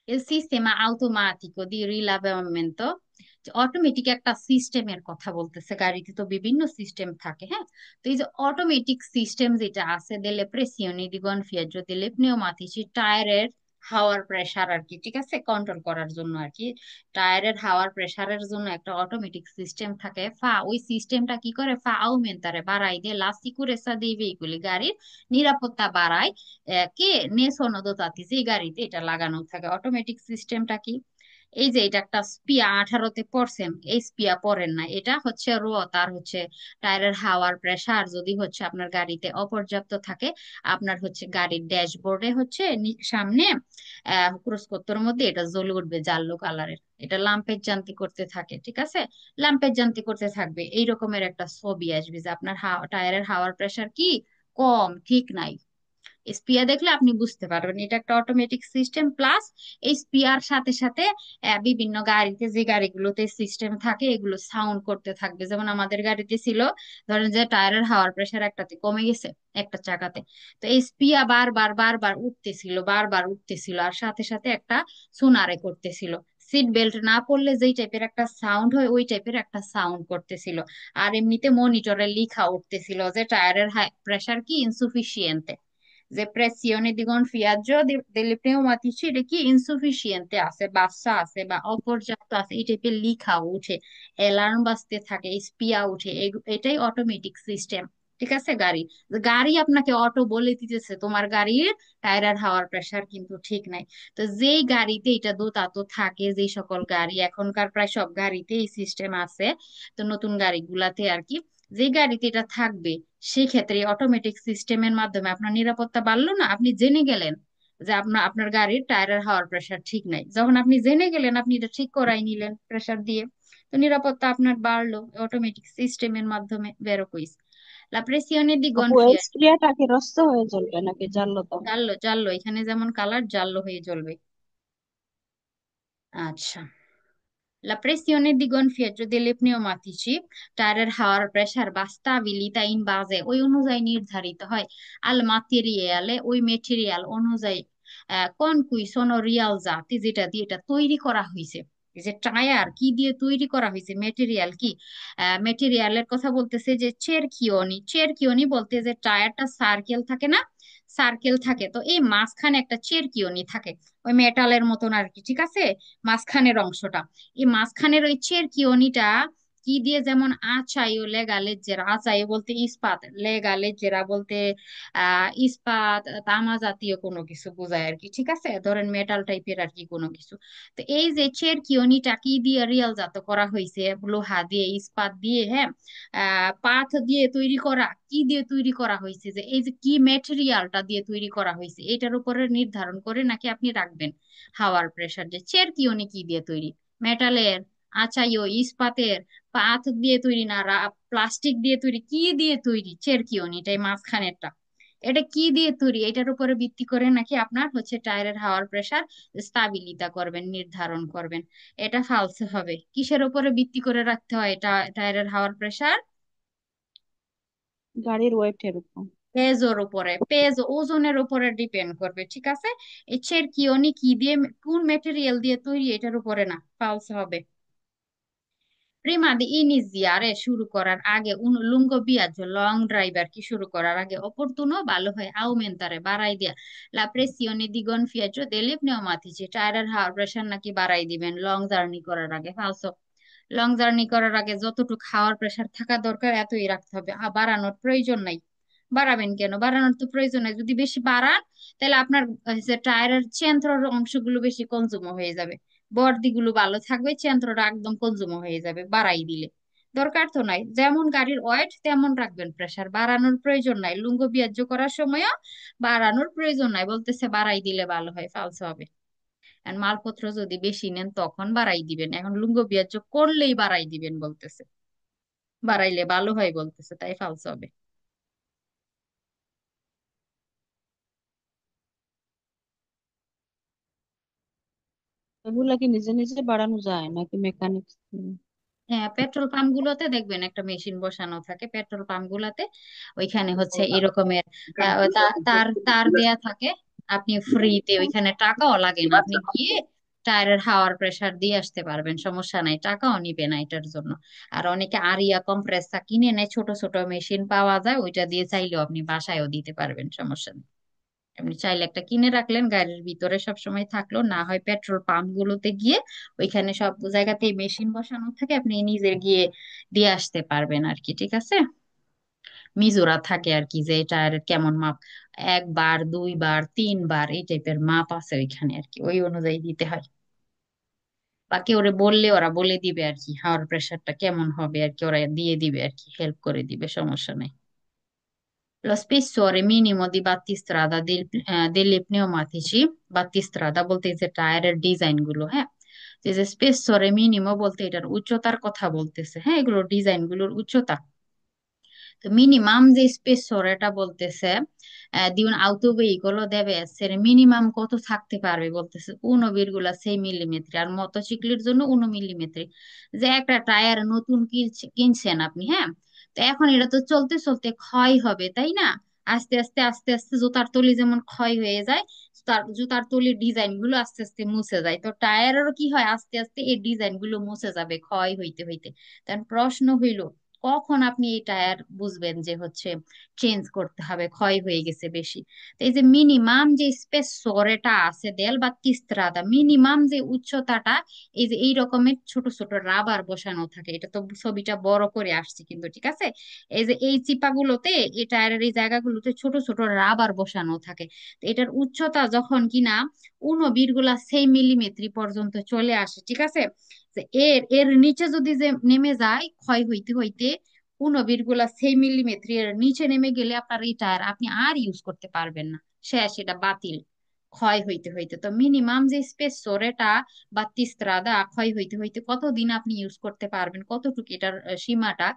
il sistema automatico di rilevamento, automatic একটা সিস্টেমের কথা বলতেছে, গাড়িতে তো বিভিন্ন সিস্টেম থাকে, হ্যাঁ, তো এই যে অটোমেটিক সিস্টেম যেটা আছে delle pressioni di gonfiaggio delle pneumatici, টায়ারের হাওয়ার প্রেসার আর কি, ঠিক আছে, কন্ট্রোল করার জন্য আর কি, টায়ারের হাওয়ার প্রেসারের জন্য একটা অটোমেটিক সিস্টেম থাকে, ওই সিস্টেমটা কি করে aumentare বাড়াই দিয়ে la sicurezza dei veicoli, গাড়ির নিরাপত্তা বাড়ায়। কে নে sono dotati, যে গাড়িতে এটা লাগানো থাকে অটোমেটিক সিস্টেমটা কি, এই যে এটা একটা স্পিয়া 18-তে পড়ছেন, এই স্পিয়া পড়েন না, এটা হচ্ছে রো, তার হচ্ছে টায়ারের হাওয়ার প্রেসার যদি হচ্ছে আপনার গাড়িতে অপর্যাপ্ত থাকে, আপনার হচ্ছে গাড়ির ড্যাশবোর্ডে হচ্ছে সামনে ক্রুশ মধ্যে এটা জ্বলে উঠবে জাল্লো কালারের, এটা লাম্পের জান্তি করতে থাকে, ঠিক আছে, লাম্পের জান্তি করতে থাকবে, এই রকমের একটা ছবি আসবে যে আপনার টায়ারের হাওয়ার প্রেসার কি কম, ঠিক নাই। স্পিয়া দেখলে আপনি বুঝতে পারবেন এটা একটা অটোমেটিক সিস্টেম, প্লাস এই স্পিয়ার সাথে সাথে বিভিন্ন গাড়িতে যে গাড়িগুলোতে সিস্টেম থাকে এগুলো সাউন্ড করতে থাকবে, যেমন আমাদের গাড়িতে ছিল, ধরেন যে টায়ারের হাওয়ার প্রেসার একটাতে কমে গেছে একটা চাকাতে, তো এই স্পিয়া বারবার বারবার উঠতেছিল, বারবার উঠতেছিল, আর সাথে সাথে একটা সোনারে করতেছিল, সিট বেল্ট না পরলে যেই টাইপের একটা সাউন্ড হয় ওই টাইপের একটা সাউন্ড করতেছিল। আর এমনিতে মনিটরে লেখা উঠতেছিল যে টায়ারের প্রেসার কি ইনসুফিসিয়েন্ট, যে pressione di gonfiaggio delle pneumatici এটা কি ইনসুফিসিয়েন্টে আছে, বাচ্চা আছে বা অপর্যাপ্ত আছে, এই টাইপের লিখা উঠে, অ্যালার্ম বাজতে থাকে, স্পিয়া উঠে, এটাই অটোমেটিক সিস্টেম, ঠিক আছে। গাড়ি গাড়ি আপনাকে অটো বলে দিতেছে তোমার গাড়ির টায়ার হাওয়ার প্রেসার কিন্তু ঠিক নাই। তো যেই গাড়িতে এটা দোতাতো থাকে, যেই সকল গাড়ি এখনকার প্রায় সব গাড়িতে এই সিস্টেম আছে, তো নতুন গাড়িগুলাতে আর কি, যে গাড়িতে এটা থাকবে সেই ক্ষেত্রে অটোমেটিক সিস্টেমের মাধ্যমে আপনার নিরাপত্তা বাড়লো না, আপনি জেনে গেলেন যে আপনার গাড়ির টায়ারের হাওয়ার প্রেসার ঠিক নাই, যখন আপনি জেনে গেলেন আপনি এটা ঠিক করাই নিলেন প্রেসার দিয়ে, তো নিরাপত্তা আপনার বাড়লো অটোমেটিক সিস্টেমের মাধ্যমে। বেরো কুইজ। La pressione di আপু এই gonfiaggio, স্প্রেটা কি রস্ত হয়ে জ্বলবে নাকি জ্বালো তো? জানলো জানলো, এখানে যেমন কালার জানলো হয়ে জ্বলবে। আচ্ছা, La pressione di gonfiaggio delle pneumatici, টায়ারের হাওয়ার প্রেসার বা স্টাবিলিটা ইন বাজে ওই অনুযায়ী নির্ধারিত হয়। আল মাটেরিয়ালে ওই মেটেরিয়াল অনুযায়ী কোন কুই সোনো রিয়াল জাতি যেটা দিয়ে এটা তৈরি করা হয়েছে। এই যে টায়ার কি দিয়ে তৈরি করা হয়েছে, মেটেরিয়াল কি, মেটেরিয়ালের কথা বলতেছে যে চেরকিওনি। চেরকিওনি বলতে যে টায়ারটা সার্কেল থাকে না, সার্কেল থাকে তো এই মাঝখানে একটা চেরকিওনি থাকে, ওই মেটালের মতন আর কি, ঠিক আছে, মাঝখানের অংশটা। এই মাঝখানের ওই চেরকিওনিটা কি দিয়ে, যেমন আচাইও লেগালেজেরা, আচাইও বলতে ইস্পাত, লেগালেজেরা বলতে ইস্পাত তামা জাতীয় কোনো কিছু বোঝায় আর কি, ঠিক আছে, ধরেন মেটাল টাইপের আর কি কোনো কিছু। তো এই যে চেরকিওনিটা কি দিয়ে রিয়াল জাত করা হয়েছে, লোহা দিয়ে, ইস্পাত দিয়ে, হ্যাঁ, পাথ দিয়ে তৈরি করা, কি দিয়ে তৈরি করা হয়েছে, যে এই যে কি ম্যাটেরিয়ালটা দিয়ে তৈরি করা হয়েছে এটার উপরে নির্ধারণ করে নাকি আপনি রাখবেন হাওয়ার প্রেসার, যে চেরকিওনি কি দিয়ে তৈরি, মেটালের, আচাইও ইস্পাতের, পাথ দিয়ে তৈরি না, প্লাস্টিক দিয়ে তৈরি, কি দিয়ে তৈরি চেরকিওনি, এটাই মাঝখানেরটা, এটা কি দিয়ে তৈরি, এটার উপরে ভিত্তি করে নাকি আপনার হচ্ছে টায়ারের হাওয়ার প্রেসার স্টাবিলিতা করবেন, নির্ধারণ করবেন। এটা ফালসে হবে। কিসের উপরে ভিত্তি করে রাখতে হয় এটা, টায়ারের হাওয়ার প্রেসার? গাড়ির ওয়েটের উপর। পেজোর উপরে, পেজ ওজনের উপরে ডিপেন্ড করবে, ঠিক আছে। এই চেরকিওনি কি দিয়ে, কোন মেটেরিয়াল দিয়ে তৈরি এটার উপরে না, ফালসে হবে। প্রিমা দি ইনিজিয়ারে শুরু করার আগে লুঙ্গো বিয়াজ্জো লং ড্রাইভার কি শুরু করার আগে অপরতুনো ভালো হয় আউমেন্টারে বাড়াই দিয়া লা প্রেসিওনে দি গনফিয়াজ্জো দেলে পনেউমাতিচি, টায়ারের হাওয়ার প্রেসার নাকি বাড়াই দিবেন লং জার্নি করার আগে, ফালসো। লং জার্নি করার আগে যতটুকু হাওয়ার প্রেসার থাকা দরকার এতই রাখতে হবে, বাড়ানোর প্রয়োজন নাই। বাড়াবেন কেন, বাড়ানোর তো প্রয়োজন নাই, যদি বেশি বাড়ান তাহলে আপনার টায়ারের চেন্ত্রের অংশগুলো বেশি কনজুম হয়ে যাবে, বর্দিগুলো ভালো থাকবে, চেন্ত্রটা একদম কনজুম হয়ে যাবে বাড়াই দিলে। দরকার তো নাই, যেমন গাড়ির ওয়েট তেমন রাখবেন প্রেসার, বাড়ানোর প্রয়োজন নাই, লুঙ্গ বিয়াজ্য করার সময়ও বাড়ানোর প্রয়োজন নাই, বলতেছে বাড়াই দিলে ভালো হয়, ফালসে হবে। আর মালপত্র যদি বেশি নেন তখন বাড়াই দিবেন, এখন লুঙ্গ বিয়াজ্য করলেই বাড়াই দিবেন বলতেছে, বাড়াইলে ভালো হয় বলতেছে, তাই ফালসে হবে। এগুলা কি নিজে নিজে বাড়ানো যায় নাকি মেকানিক্স? হ্যাঁ, পেট্রোল পাম্প গুলোতে দেখবেন একটা মেশিন বসানো থাকে পেট্রোল পাম্প গুলাতে, ওইখানে হচ্ছে এরকমের তার তার দেয়া থাকে, আপনি ফ্রিতে, ওইখানে টাকাও লাগে না, আপনি গিয়ে টায়ারের হাওয়ার প্রেসার দিয়ে আসতে পারবেন, সমস্যা নাই, টাকাও নিবে না এটার জন্য। আর অনেকে আরিয়া কম্প্রেসা কিনে নেয়, ছোট ছোট মেশিন পাওয়া যায়, ওইটা দিয়ে চাইলেও আপনি বাসায়ও দিতে পারবেন, সমস্যা নেই। আপনি চাইলে একটা কিনে রাখলেন, গাড়ির ভিতরে সব সময় থাকলো, না হয় পেট্রোল পাম্প গুলোতে গিয়ে ওইখানে সব জায়গাতেই মেশিন বসানো থাকে, আপনি নিজে গিয়ে দিয়ে আসতে পারবেন আর কি, ঠিক আছে। মিজোরা থাকে আর কি, যে টায়ারের কেমন মাপ, একবার, দুইবার, তিনবার, এই টাইপের মাপ আছে ওইখানে আর কি, ওই অনুযায়ী দিতে হয়। বাকি ওরে বললে ওরা বলে দিবে আর কি, হাওয়ার প্রেসারটা কেমন হবে আর কি, ওরা দিয়ে দিবে আর কি, হেল্প করে দিবে, সমস্যা নেই। Lo spessore minimo di battistrada delle pneumatici, battistrada বলতে এই যে টায়ারের ডিজাইন গুলো, হ্যাঁ, এই যে স্পেসরে মিনিমো বলতে এটার উচ্চতার কথা বলতেছে, হ্যাঁ, এগুলো ডিজাইন গুলোর উচ্চতা। তো মিনিমাম যে স্পেসর এটা বলতেছে, di un autoveicolo deve essere minimum কত থাকতে পারবে বলতেছে 1,6 মিলিমিটার, আর মোটরসাইকেলের জন্য 1 মিলিমিটার। যে একটা টায়ার নতুন কিনছেন আপনি, হ্যাঁ, তো এখন এটা তো চলতে চলতে ক্ষয় হবে তাই না, আস্তে আস্তে আস্তে আস্তে জুতার তলি যেমন ক্ষয় হয়ে যায়, তার জুতার তলির ডিজাইন গুলো আস্তে আস্তে মুছে যায়, তো টায়ারেরও কি হয়, আস্তে আস্তে এই ডিজাইন গুলো মুছে যাবে ক্ষয় হইতে হইতে। তার প্রশ্ন হইল, কখন আপনি এই টায়ার বুঝবেন যে হচ্ছে চেঞ্জ করতে হবে, ক্ষয় হয়ে গেছে বেশি। তো এই যে মিনিমাম যে স্পেসরেটা আছে দেল বা তিস্ত্রাদা, মিনিমাম যে উচ্চতাটা, এই যে এই রকমের ছোট ছোট রাবার বসানো থাকে, এটা তো ছবিটা বড় করে আসছে কিন্তু, ঠিক আছে। এই যে এই চিপাগুলোতে, এই টায়ারের এই জায়গাগুলোতে ছোট ছোট রাবার বসানো থাকে। তো এটার উচ্চতা যখন কিনা 1,6 মিলিমিটার পর্যন্ত চলে আসে, ঠিক আছে, যে এর এর নিচে যদি যে নেমে যায় ক্ষয় হইতে হইতে, 1,6 মিলিমিটার এর নিচে নেমে গেলে আপনার এই টায়ার আপনি আর ইউজ করতে পারবেন না, শেষ, এটা বাতিল, ক্ষয় হইতে হইতে। তো মিনিমাম যে স্পেসর এটা বা তিস্ত্রাদা ক্ষয় হইতে হইতে কতদিন আপনি ইউজ করতে পারবেন, কতটুকু এটার সীমাটা,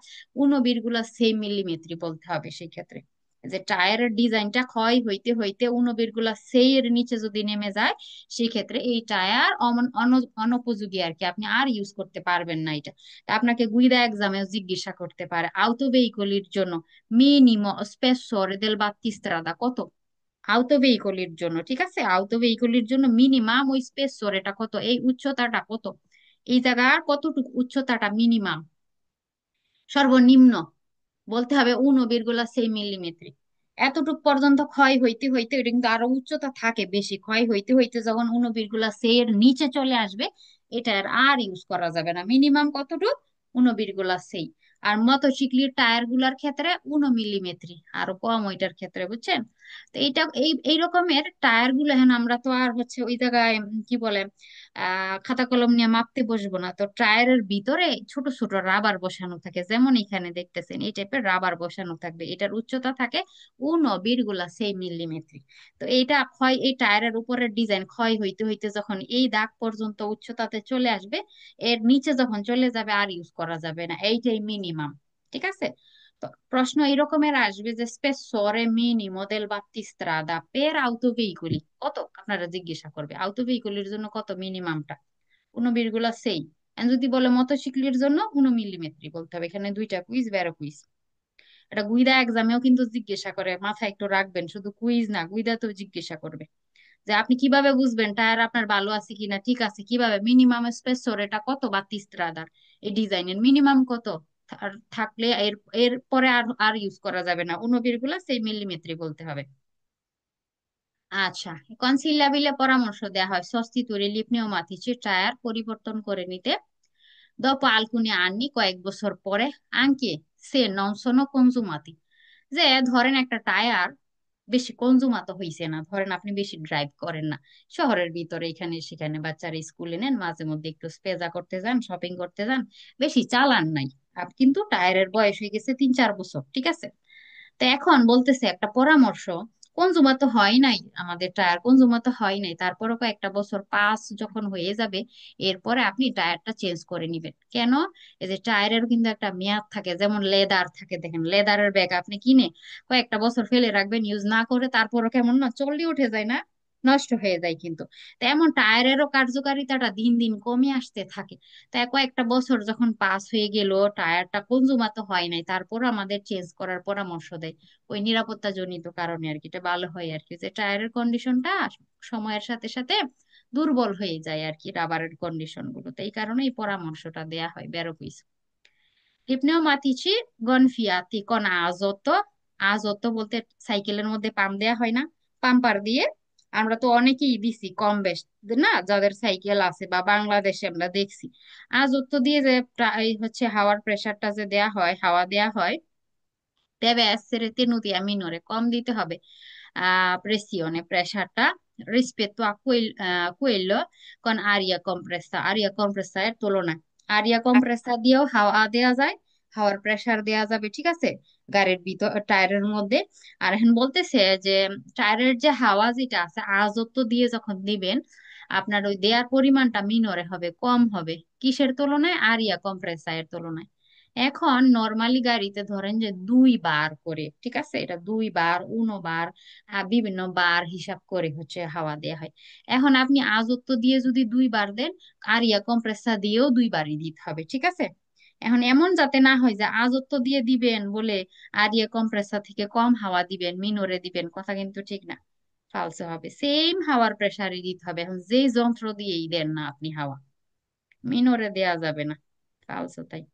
1,6 মিলিমিটার বলতে হবে সেই ক্ষেত্রে। যে টায়ারের ডিজাইনটা ক্ষয় হইতে হইতে উনবির গুলা সেই এর নিচে যদি নেমে যায়, সেই ক্ষেত্রে এই টায়ার অনুপযোগী আর কি, আপনি আর ইউজ করতে পারবেন না এটা। তা আপনাকে গুইদা এক্সামেও জিজ্ঞাসা করতে পারে আউতো ভেহিকলের জন্য মিনিমো স্পেসরে দেল বাত্তিস্ত্রাদা কত। আউতো ভেহিকলের জন্য, ঠিক আছে, আউতো ভেহিকলের জন্য মিনিমাম ওই স্পেসরেটা কত, এই উচ্চতাটা কত, এই জায়গার কতটুকু উচ্চতাটা মিনিমাম, সর্বনিম্ন বলতে হবে 1,6 মিলিমিটার। এতটুক পর্যন্ত ক্ষয় হইতে হইতে, এটা কিন্তু আরো উচ্চতা থাকে বেশি, ক্ষয় হইতে হইতে যখন 1,6 এর নিচে চলে আসবে, এটা আর ইউজ করা যাবে না। মিনিমাম কতটুক? 1,6। আর মোটরসাইকেলের টায়ার গুলার ক্ষেত্রে 1 মিলিমিটার, আরো কম ওইটার ক্ষেত্রে, বুঝছেন? তো এইটা এই রকমের টায়ার গুলো এখন আমরা তো আর হচ্ছে ওই জায়গায় কি বলে খাতা কলম নিয়ে মাপতে বসবো না, তো টায়ারের ভিতরে ছোট ছোট রাবার বসানো থাকে, যেমন এখানে দেখতেছেন এই টাইপের রাবার বসানো থাকবে, এটার উচ্চতা থাকে 1,6 মিলিমিটার। তো এইটা ক্ষয়, এই টায়ারের উপরের ডিজাইন ক্ষয় হইতে হইতে যখন এই দাগ পর্যন্ত উচ্চতাতে চলে আসবে, এর নিচে যখন চলে যাবে আর ইউজ করা যাবে না, এইটাই মিনিমাম। ঠিক আছে? তো প্রশ্ন এরকমের আসবে যে স্পেসরে মিনিমো del battistrada per autoveicoli কত, আপনারা জিজ্ঞাসা করবে autoveicoli জন্য কত মিনিমামটা, 1,6। যদি বলে মোটরসাইকেলের জন্য 1 মিলিমিটার বলতে হবে। এখানে দুইটা কুইজ, বেরো কুইজ। এটা গুইদা এক্সামেও কিন্তু জিজ্ঞাসা করে, মাথায় একটু রাখবেন, শুধু কুইজ না, গুইদা তো জিজ্ঞাসা করবে যে আপনি কিভাবে বুঝবেন টায়ার আপনার ভালো আছে কিনা, ঠিক আছে, কিভাবে মিনিমাম স্পেসর এটা কত, বা তিস্ত্রাদার এই ডিজাইনের মিনিমাম কত, আর থাকলে এর পরে আর আর ইউজ করা যাবে না, উনবির গুলা সেই মিলিমিটারই বলতে হবে। আচ্ছা, কনসিলিয়াবিলে পরামর্শ দেওয়া হয় sostituire i pneumatici টায়ার পরিবর্তন করে নিতে dopo alcuni anni কয়েক বছর পরে anche se non sono consumati। যে ধরেন একটা টায়ার বেশি কনজুমাতো হইছে না, ধরেন আপনি বেশি ড্রাইভ করেন না, শহরের ভিতরে এখানে সেখানে বাচ্চারা স্কুলে নেন, মাঝে মধ্যে একটু স্পেজা করতে যান, শপিং করতে যান, বেশি চালান নাই, কিন্তু টায়ারের বয়স হয়ে গেছে 3-4 বছর, ঠিক আছে? তো এখন বলতেছে একটা পরামর্শ, কনজুমার তো হয় নাই, আমাদের টায়ার কনজুমার তো হয় নাই, তারপরও কয়েকটা বছর পাস যখন হয়ে যাবে, এরপরে আপনি টায়ারটা চেঞ্জ করে নিবেন। কেন? এই যে টায়ারের কিন্তু একটা মেয়াদ থাকে, যেমন লেদার থাকে, দেখেন লেদারের ব্যাগ আপনি কিনে কয়েকটা বছর ফেলে রাখবেন, ইউজ না করে, তারপরও কেমন না চল্লি উঠে যায় না, নষ্ট হয়ে যায় কিন্তু। তো এমন টায়ারেরও কার্যকারিতাটা দিন দিন কমে আসতে থাকে। তাই কয়েকটা বছর যখন পাস হয়ে গেল, টায়ারটা কনজুমার তো হয় নাই, তারপর আমাদের চেঞ্জ করার পরামর্শ দেয়, ওই নিরাপত্তা জনিত কারণে আর কি, এটা ভালো হয় আর কি, যে টায়ারের কন্ডিশনটা সময়ের সাথে সাথে দুর্বল হয়ে যায় আর কি, রাবারের কন্ডিশন গুলো, তো এই কারণে এই পরামর্শটা দেয়া হয়, বেরো quiz. pneumatici gonfiati con azoto, আজতো বলতে সাইকেলের মধ্যে পাম্প দেয়া হয় না, পাম্পার দিয়ে, আমরা তো অনেকেই দিছি কম বেশ, না যাদের সাইকেল আছে বা বাংলাদেশে আমরা দেখছি আজতো দিয়ে যে এই হচ্ছে হাওয়ার প্রেসারটা যে দেয়া হয়, হাওয়া দেয়া হয়, deve essere tenuti a minore, কম দিতে হবে pressione, প্রেসারটা rispetto a quello con aria compressa, aria compressa এর তুলনায়, আরিয়া কম্প্রেসার দিয়েও হাওয়া দেওয়া যায়, হাওয়ার প্রেসার দেওয়া যাবে, ঠিক আছে, গাড়ির ভিতর টায়ারের মধ্যে। আর এখন বলতেছে যে টায়ারের যে হাওয়া যেটা আছে আজত্ব দিয়ে যখন দিবেন, আপনার ওই দেওয়ার পরিমাণটা মিনরে হবে, কম হবে, কিসের তুলনায়? আরিয়া কম্প্রেসারের তুলনায়। এখন নর্মালি গাড়িতে ধরেন যে 2 বার করে, ঠিক আছে, এটা 2 বার, 1 বার, বিভিন্ন বার হিসাব করে হচ্ছে হাওয়া দেয়া হয়। এখন আপনি আজত্ব দিয়ে যদি 2 বার দেন, আরিয়া কম্প্রেসার দিয়েও 2 বারই দিতে হবে, ঠিক আছে? এখন এমন যাতে না হয় যে আজত্ব দিয়ে দিবেন বলে আরিয়া কম্প্রেসার থেকে কম হাওয়া দিবেন, মিনরে দিবেন, কথা কিন্তু ঠিক না, ফালসে হবে, সেম হাওয়ার প্রেসারই দিতে হবে। এখন যেই যন্ত্র দিয়েই দেন না আপনি হাওয়া, মিনরে দেয়া যাবে না, ফালসে তাই।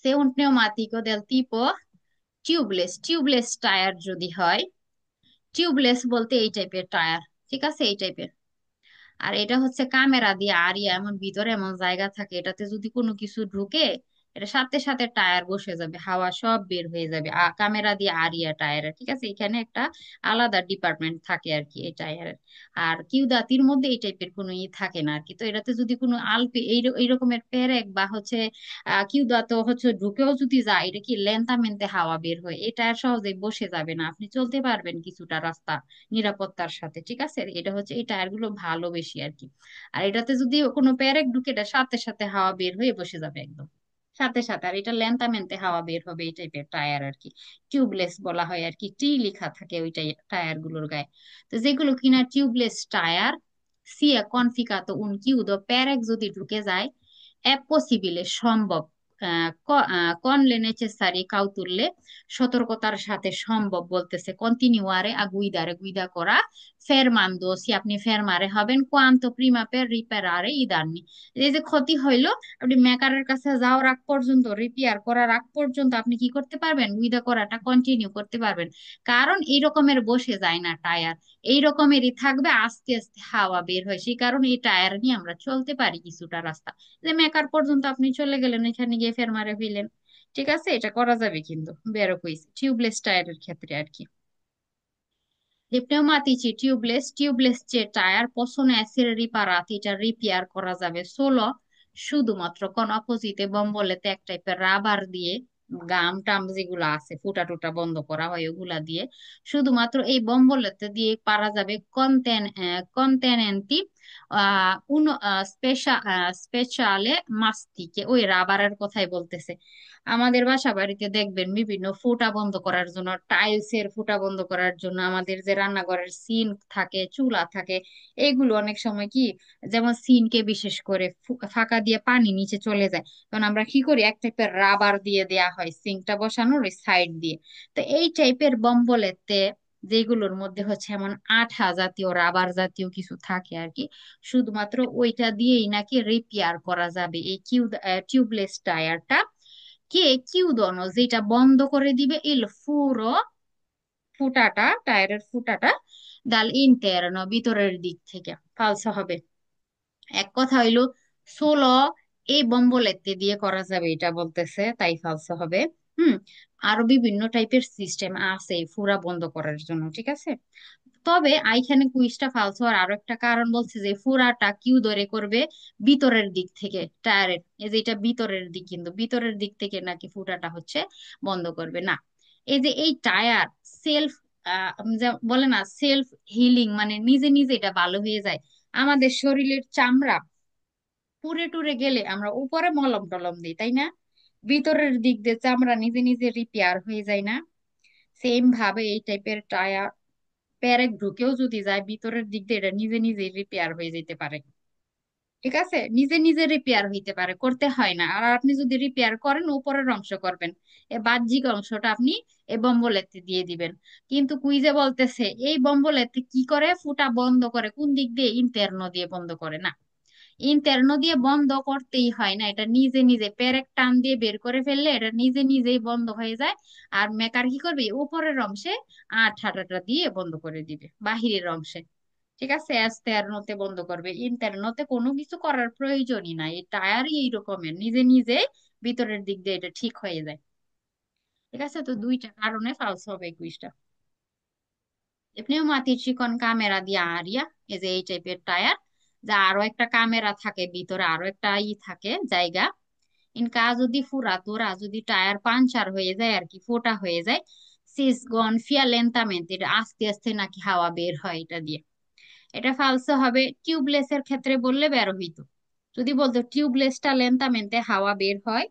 সে un pneumatico del tipo tubeless, tubeless tyre যদি হয়, টিউবলেস বলতে এই টাইপের টায়ার, ঠিক আছে, এই টাইপের। আর এটা হচ্ছে ক্যামেরা দিয়ে আরিয়া এমন ভিতরে এমন জায়গা থাকে, এটাতে যদি কোনো কিছু ঢুকে এটা সাথে সাথে টায়ার বসে যাবে, হাওয়া সব বের হয়ে যাবে ক্যামেরা দিয়ে আরিয়া টায়ারের, ঠিক আছে। এখানে একটা আলাদা ডিপার্টমেন্ট থাকে আর কি এই টায়ারের। আর কিউ দাঁতির মধ্যে এই টাইপের কোনো ই থাকে না আর কি। তো এটাতে যদি কোনো আলপে এই রকমের পেরেক বা হচ্ছে কিউ দাঁত হচ্ছে ঢুকেও যদি যায়, এটা কি লেন্থা মেনতে হাওয়া বের হয়, এই টায়ার সহজে বসে যাবে না, আপনি চলতে পারবেন কিছুটা রাস্তা নিরাপত্তার সাথে, ঠিক আছে। এটা হচ্ছে এই টায়ার গুলো ভালো বেশি আর কি। আর এটাতে যদি কোনো পেরেক ঢুকে, এটা সাথে সাথে হাওয়া বের হয়ে বসে যাবে একদম সাথে সাথে। আর এটা লেন্থা মেনতে হাওয়া বের হবে, এই টাইপের টায়ার আর কি। টিউবলেস বলা হয় আর কি, টি লেখা থাকে ওই টায়ার গুলোর গায়ে। তো যেগুলো কিনা টিউবলেস টায়ার, সিয়া কনফিকাতো উন কিউদো পেরেক যদি ঢুকে যায়, è possibile সম্ভব, con le necessarie cautele, সতর্কতার সাথে সম্ভব বলতেছে কন্টিনিউয়ারে গুইদারে গুইদা করা, ফেরমান্দোসি আপনি ফেরমারে হবেন, কোয়ান্তো প্রিমা পের রিপেরারে ই danni। এই যে ক্ষতি হইলো, আপনি মেকারের কাছে যাওয়ার আগ পর্যন্ত, রিপেয়ার করার আগ পর্যন্ত আপনি কি করতে পারবেন, গুইদা করাটা কন্টিনিউ করতে পারবেন। কারণ এই রকমের বসে যায় না টায়ার, এই রকমেরই থাকবে, আস্তে আস্তে হাওয়া বের হয়, সেই কারণে এই টায়ার নিয়ে আমরা চলতে পারি কিছুটা রাস্তা। যে মেকার পর্যন্ত আপনি চলে গেলেন, এখানে গিয়ে ফের মারে ফেলেন, ঠিক আছে, এটা করা যাবে কিন্তু বেরো কুইজ টিউবলেস টায়ারের ক্ষেত্রে আর কি। যে pneumatici টিউবলেস যে টায়ার possono essere riparati, এটা রিপেয়ার করা যাবে সোলো শুধুমাত্র কোন অপোজিটে বম্বলেতে এক টাইপের রাবার দিয়ে, গাম টাম যেগুলো আছে ফুটা টুটা বন্ধ করা হয় ওগুলা দিয়ে, শুধুমাত্র এই বম্বলেতে দিয়ে পারা যাবে কন্টেনেন্টি উন স্পেশালে মাস্তিকে, ওই রাবারের কথাই বলতেছে। আমাদের বাসা বাড়িতে দেখবেন বিভিন্ন ফুটা বন্ধ করার জন্য, টাইলস এর ফুটা বন্ধ করার জন্য, আমাদের যে রান্নাঘরের সিঙ্ক থাকে, চুলা থাকে, এগুলো অনেক সময় কি, যেমন সিনকে বিশেষ করে ফাঁকা দিয়ে পানি নিচে চলে যায়, তখন আমরা কি করি, এক টাইপের রাবার দিয়ে দেয়া হয় সিঙ্কটা বসানোর ওই সাইড দিয়ে। তো এই টাইপের বম্বলেতে যেগুলোর মধ্যে হচ্ছে এমন আঠা জাতীয় রাবার জাতীয় কিছু থাকে আর কি, শুধুমাত্র ওইটা দিয়েই নাকি রিপেয়ার করা যাবে এই টিউবলেস টায়ারটা। কে কিউদনো যেটা বন্ধ করে দিবে ইল ফুরো, ফুটাটা টায়ারের ফুটাটা, দাল ইন্টারনো ভিতরের দিক থেকে ফালসা হবে। এক কথা হইলো সোলো এই বম্বলেতে দিয়ে করা যাবে এটা বলতেছে, তাই ফালসা হবে। হুম। আরো বিভিন্ন টাইপের সিস্টেম আছে এই ফুরা বন্ধ করার জন্য, ঠিক আছে। তবে আইখানে কুইজটা ফালস হওয়ার আরো একটা কারণ বলছে যে ফুরাটা কিউ ধরে করবে ভিতরের দিক থেকে টায়ারের, এই যে এটা ভিতরের দিক, কিন্তু ভিতরের দিক থেকে নাকি ফুটাটা হচ্ছে বন্ধ করবে না। এই যে এই টায়ার সেলফ বলে না সেলফ হিলিং, মানে নিজে নিজে এটা ভালো হয়ে যায়। আমাদের শরীরের চামড়া পুড়ে টুরে গেলে আমরা উপরে মলম টলম দিই, তাই না? ভিতরের দিক দিয়ে চামড়া নিজে নিজে রিপেয়ার হয়ে যায় না? সেম ভাবে এই টাইপের টায়ার পেরেক ঢুকেও যদি যায় ভিতরের দিক দিয়ে, এটা নিজে নিজে রিপেয়ার হয়ে যেতে পারে, ঠিক আছে। নিজে নিজে রিপেয়ার হইতে পারে, করতে হয় না। আর আপনি যদি রিপেয়ার করেন উপরের অংশ করবেন, এ বাহ্যিক অংশটা আপনি এই বম্বলেতে দিয়ে দিবেন। কিন্তু কুইজে বলতেছে এই বম্বলেতে কি করে ফুটা বন্ধ করে, কোন দিক দিয়ে, ইন্টারনো দিয়ে বন্ধ করে না। ইন্টারনো দিয়ে বন্ধ করতেই হয় না, এটা নিজে নিজে পেরেক টান দিয়ে বের করে ফেললে এটা নিজে নিজেই বন্ধ হয়ে যায়। আর মেকার কি করবে, উপরের অংশে আঠাটা দিয়ে বন্ধ করে দিবে বাহিরের অংশে, ঠিক আছে। এক্সটার্নোতে বন্ধ করবে, ইন্টারনোতে কোনো কিছু করার প্রয়োজনই নাই, এই টায়ারই এই রকমের নিজে নিজে ভিতরের দিক দিয়ে এটা ঠিক হয়ে যায়, ঠিক আছে। তো দুইটা কারণে ফালস হবে এই কুইজটা। pneumatici con ক্যামেরা দিয়ে আরিয়া, এই যে এই টাইপের টায়ার, যা আরো একটা ক্যামেরা থাকে ভিতরে, আরো একটা থাকে জায়গা। ইন যদি ফুরা তোরা যদি টায়ার পাঞ্চার হয়ে যায় আর কি, ফোটা হয়ে যায়, সিস গনফিয়া লেন্তামেন্ট, এটা আস্তে আস্তে নাকি হাওয়া বের হয় এটা দিয়ে। এটা ফালসো হবে টিউবলেস এর ক্ষেত্রে বললে বের হইতো, যদি বলতো টিউবলেসটা লেন্তামেন্টে হাওয়া বের হয়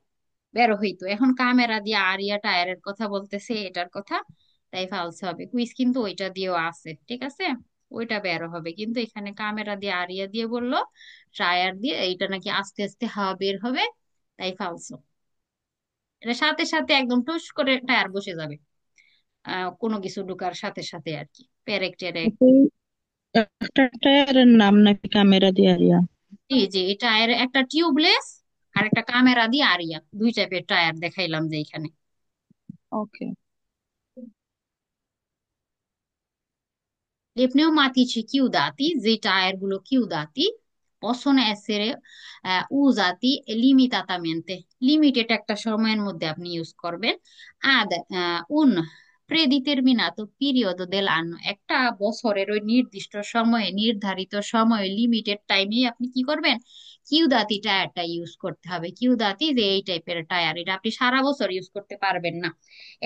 বের হইতো। এখন ক্যামেরা দিয়ে আরিয়া টায়ারের কথা বলতেছে এটার কথা, তাই ফালস হবে। কুইজ কিন্তু ওইটা দিয়েও আছে, ঠিক আছে, ওইটা বের হবে। কিন্তু এখানে ক্যামেরা দিয়ে আরিয়া দিয়ে বললো, টায়ার দিয়ে এইটা নাকি আস্তে আস্তে হাওয়া বের হবে, তাই ফালসো। এটা সাথে সাথে একদম টুস করে টায়ার বসে যাবে, কোনো কিছু ঢুকার সাথে সাথে আর কি, পেরেক টেরেক। এই একটা টায়ারের নাম নাকি ক্যামেরা দিয়ে আরিয়া? জি জি, এই টায়ার একটা টিউবলেস আর একটা ক্যামেরা দিয়ে আরিয়া, দুই টাইপের টায়ার দেখাইলাম যে এখানে। ওকে। Le pneumatici chiudati, যে টায়ার গুলো কিউদাতি, possono essere usati limitatamente, limited একটা সময়ের মধ্যে আপনি ইউজ করবেন, ad un predeterminato periodo dell'anno, একটা বছরের ওই নির্দিষ্ট সময়ে, নির্ধারিত সময়ে, লিমিটেড টাইমে আপনি কি করবেন, কিউদাতি টায়ারটা ইউজ করতে হবে। কিউদাতি যে এই টাইপের টায়ার, এটা আপনি সারা বছর ইউজ করতে পারবেন না।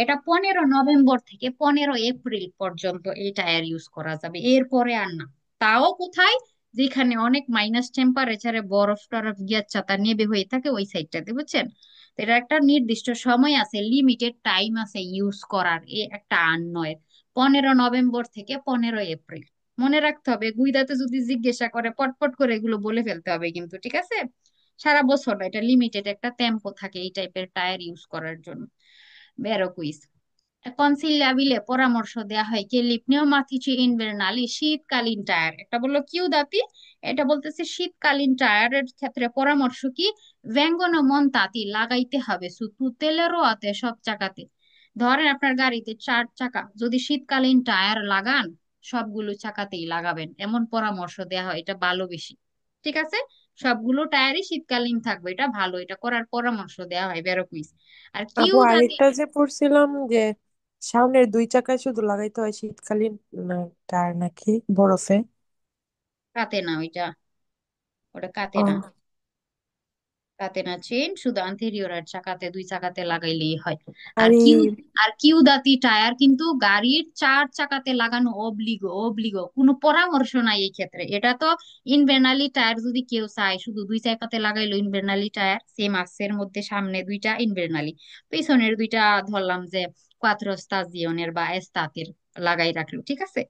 এটা 15 নভেম্বর থেকে 15 এপ্রিল পর্যন্ত এই টায়ার ইউজ করা যাবে, এরপরে আর না। তাও কোথায়, যেখানে অনেক মাইনাস টেম্পারেচারে বরফ টরফ গিয়াচ্ছাতা নেবে হয়ে থাকে ওই সাইডটাতে, বুঝছেন? তো এটা একটা নির্দিষ্ট সময় আছে, লিমিটেড টাইম আছে ইউজ করার, এ একটা আন নয়। 15 নভেম্বর থেকে 15 এপ্রিল মনে রাখতে হবে। গুইদাতে যদি জিজ্ঞাসা করে পটপট করে এগুলো বলে ফেলতে হবে কিন্তু, ঠিক আছে? সারা বছর না, এটা লিমিটেড একটা টেম্পো থাকে এই টাইপের টায়ার ইউজ করার জন্য। বেরো কুইজ। কনসিলিয়াবিলে পরামর্শ দেয়া হয় কে লিপনিওমাথিচি ইনভার্নালি, শীতকালীন টায়ার, একটা বললো কিউ দাতি, এটা বলতেছে শীতকালীন টায়ারের ক্ষেত্রে পরামর্শ কি, ভেঙ্গনো মন তাঁতি লাগাইতে হবে সু তুতেলেরও আতে সব চাকাতে। ধরেন আপনার গাড়িতে 4 চাকা, যদি শীতকালীন টায়ার লাগান সবগুলো চাকাতেই লাগাবেন, এমন পরামর্শ দেয়া হয়, এটা ভালো বেশি। ঠিক আছে, সবগুলো টায়ারই শীতকালীন থাকবে, এটা ভালো, এটা করার পরামর্শ দেওয়া হয় বেরো কুইজ। আর কিউ আপু দাতি, আরেকটা যে পড়ছিলাম যে সামনের দুই চাকায় শুধু লাগাইতে হয় শীতকালীন টায়ার নাকি বরফে। কাতে না ওইটা, ওটা কাতে ও, না। কাতে না চেন, শুধু আন্তেরিয়র আর চাকাতে, দুই চাকাতে লাগাইলেই হয়। আর আর এই কিউ, আর কিউ দাতি টায়ার কিন্তু গাড়ির 4 চাকাতে লাগানো অব্লিগো, অব্লিগো, কোনো পরামর্শ নাই এই ক্ষেত্রে। এটা তো ইনভের্নালি টায়ার যদি কেউ চায় শুধু 2 চাকাতে লাগাইলো ইনভের্নালি টায়ার, সেম আসের মধ্যে সামনে দুইটা ইনভের্নালি, পিছনের দুইটা ধরলাম যে কোয়াত্রো স্তাজিওনের বা এস্তাতের লাগাই রাখলো, ঠিক আছে?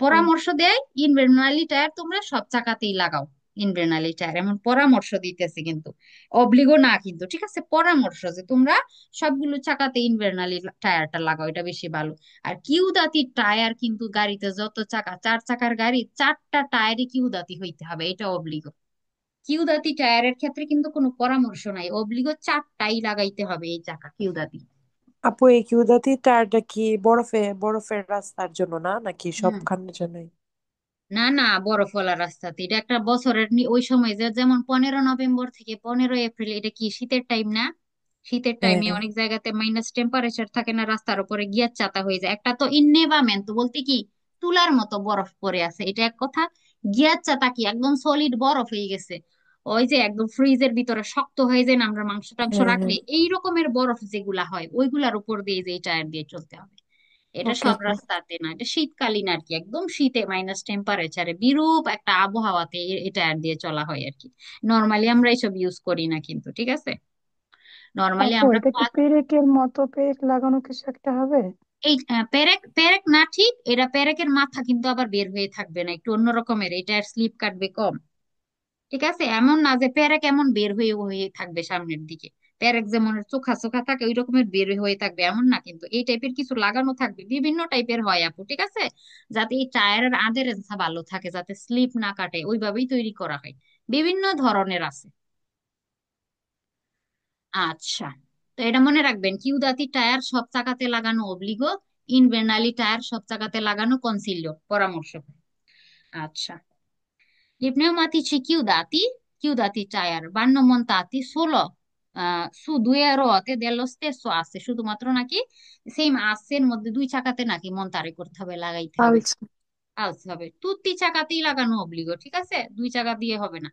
পরামর্শ দেয় ইনভের্নালি টায়ার তোমরা সব চাকাতেই লাগাও, ইনভের্নালি টায়ার, এমন পরামর্শ দিতেছে কিন্তু, অব্লিগো না কিন্তু, ঠিক আছে? পরামর্শ যে তোমরা সবগুলো চাকাতে ইনভার্নালি টায়ারটা লাগাও, এটা বেশি ভালো। আর কিউ দাঁতি টায়ার কিন্তু গাড়িতে যত চাকা, 4 চাকার গাড়ি 4টা টায়ারই কিউ দাঁতি হইতে হবে, এটা অব্লিগো। কিউ দাঁতি টায়ারের ক্ষেত্রে কিন্তু কোনো পরামর্শ নাই, অব্লিগো 4টাই লাগাইতে হবে এই চাকা কিউ দাঁতি। আপু এই কিউদাতি টায়ারটা কি বরফের রাস্তার জন্য না নাকি হুম। সবখানের জন্যই? না না, বরফওয়ালা রাস্তাতে, এটা একটা বছরের ওই সময় যে, যেমন 15 নভেম্বর থেকে 15 এপ্রিল, এটা কি শীতের টাইম না? শীতের টাইমে হ্যাঁ। অনেক জায়গাতে মাইনাস টেম্পারেচার থাকে না, রাস্তার উপরে গিয়ার চাতা হয়ে যায়। একটা তো ইননেভামেন্ট বলতে কি, তুলার মতো বরফ পড়ে আছে, এটা এক কথা। গিয়ার চাতা কি একদম সলিড বরফ হয়ে গেছে, ওই যে একদম ফ্রিজের ভিতরে শক্ত হয়ে যায় না, আমরা মাংস টাংস হ্যাঁ, রাখলে হ্যাঁ। এই রকমের বরফ যেগুলা হয় ওইগুলার উপর দিয়ে যে টায়ার দিয়ে চলতে হবে। এটা ওকে সব আপু। রাস্তাতে না, এটা শীতকালীন আর কি, একদম শীতে মাইনাস টেম্পারেচারে বিরূপ একটা আবহাওয়াতে এটা আর দিয়ে চলা হয় আর কি। নর্মালি আমরা এইসব ইউজ করি না কিন্তু, ঠিক আছে? নর্মালি আপু আমরা এটা কি পেরেকের মতো পেরেক লাগানো কিছু একটা হবে? এই পেরেক, পেরেক না ঠিক, এটা পেরেকের মাথা কিন্তু আবার বের হয়ে থাকবে না, একটু অন্য রকমের, এটা স্লিপ কাটবে কম। ঠিক আছে, এমন না যে পেরেক এমন বের হয়ে হয়ে থাকবে সামনের দিকে, পেরেক যেমন চোখা চোখা থাকে ওই রকমের বের হয়ে থাকবে এমন না কিন্তু, এই টাইপের কিছু লাগানো থাকবে, বিভিন্ন টাইপের হয় আপু, ঠিক আছে? যাতে এই টায়ারের আধেরেন্স ভালো থাকে, যাতে স্লিপ না কাটে, ওইভাবেই তৈরি করা হয়। বিভিন্ন ধরনের আছে। আচ্ছা, তো এটা মনে রাখবেন, কিউদাতি টায়ার সব চাকাতে লাগানো অব্লিগো, ইনভের্নালি টায়ার সব চাকাতে লাগানো কনসিলিও, পরামর্শ। আচ্ছা, gli pneumatici chiudati tire vanno montati solo su 2 ruote dello stesso asse, শুধুমাত্র নাকি সেম আসের মধ্যে 2 চাকাতে নাকি মন্তারে করতে হবে, লাগাইতে হবে, আচ্ছা। আলতে হবে, তুতি চাকাতেই লাগানো অব্লিগো, ঠিক আছে? 2 চাকা দিয়ে হবে না।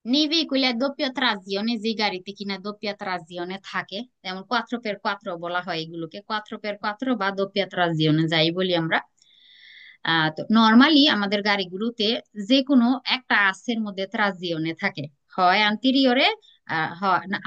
Nei veicoli a doppia trazione, যে গাড়িতে কিনা doppia trazione থাকে, যেমন 4x4 বলা হয় এগুলোকে, 4x4 বা doppia trazione যাই বলি আমরা। তো নর্মালি আমাদের গাড়িগুলোতে যে কোনো একটা আসের মধ্যে ত্রাজিওনে থাকে, হয় আন্তিরিয়রে,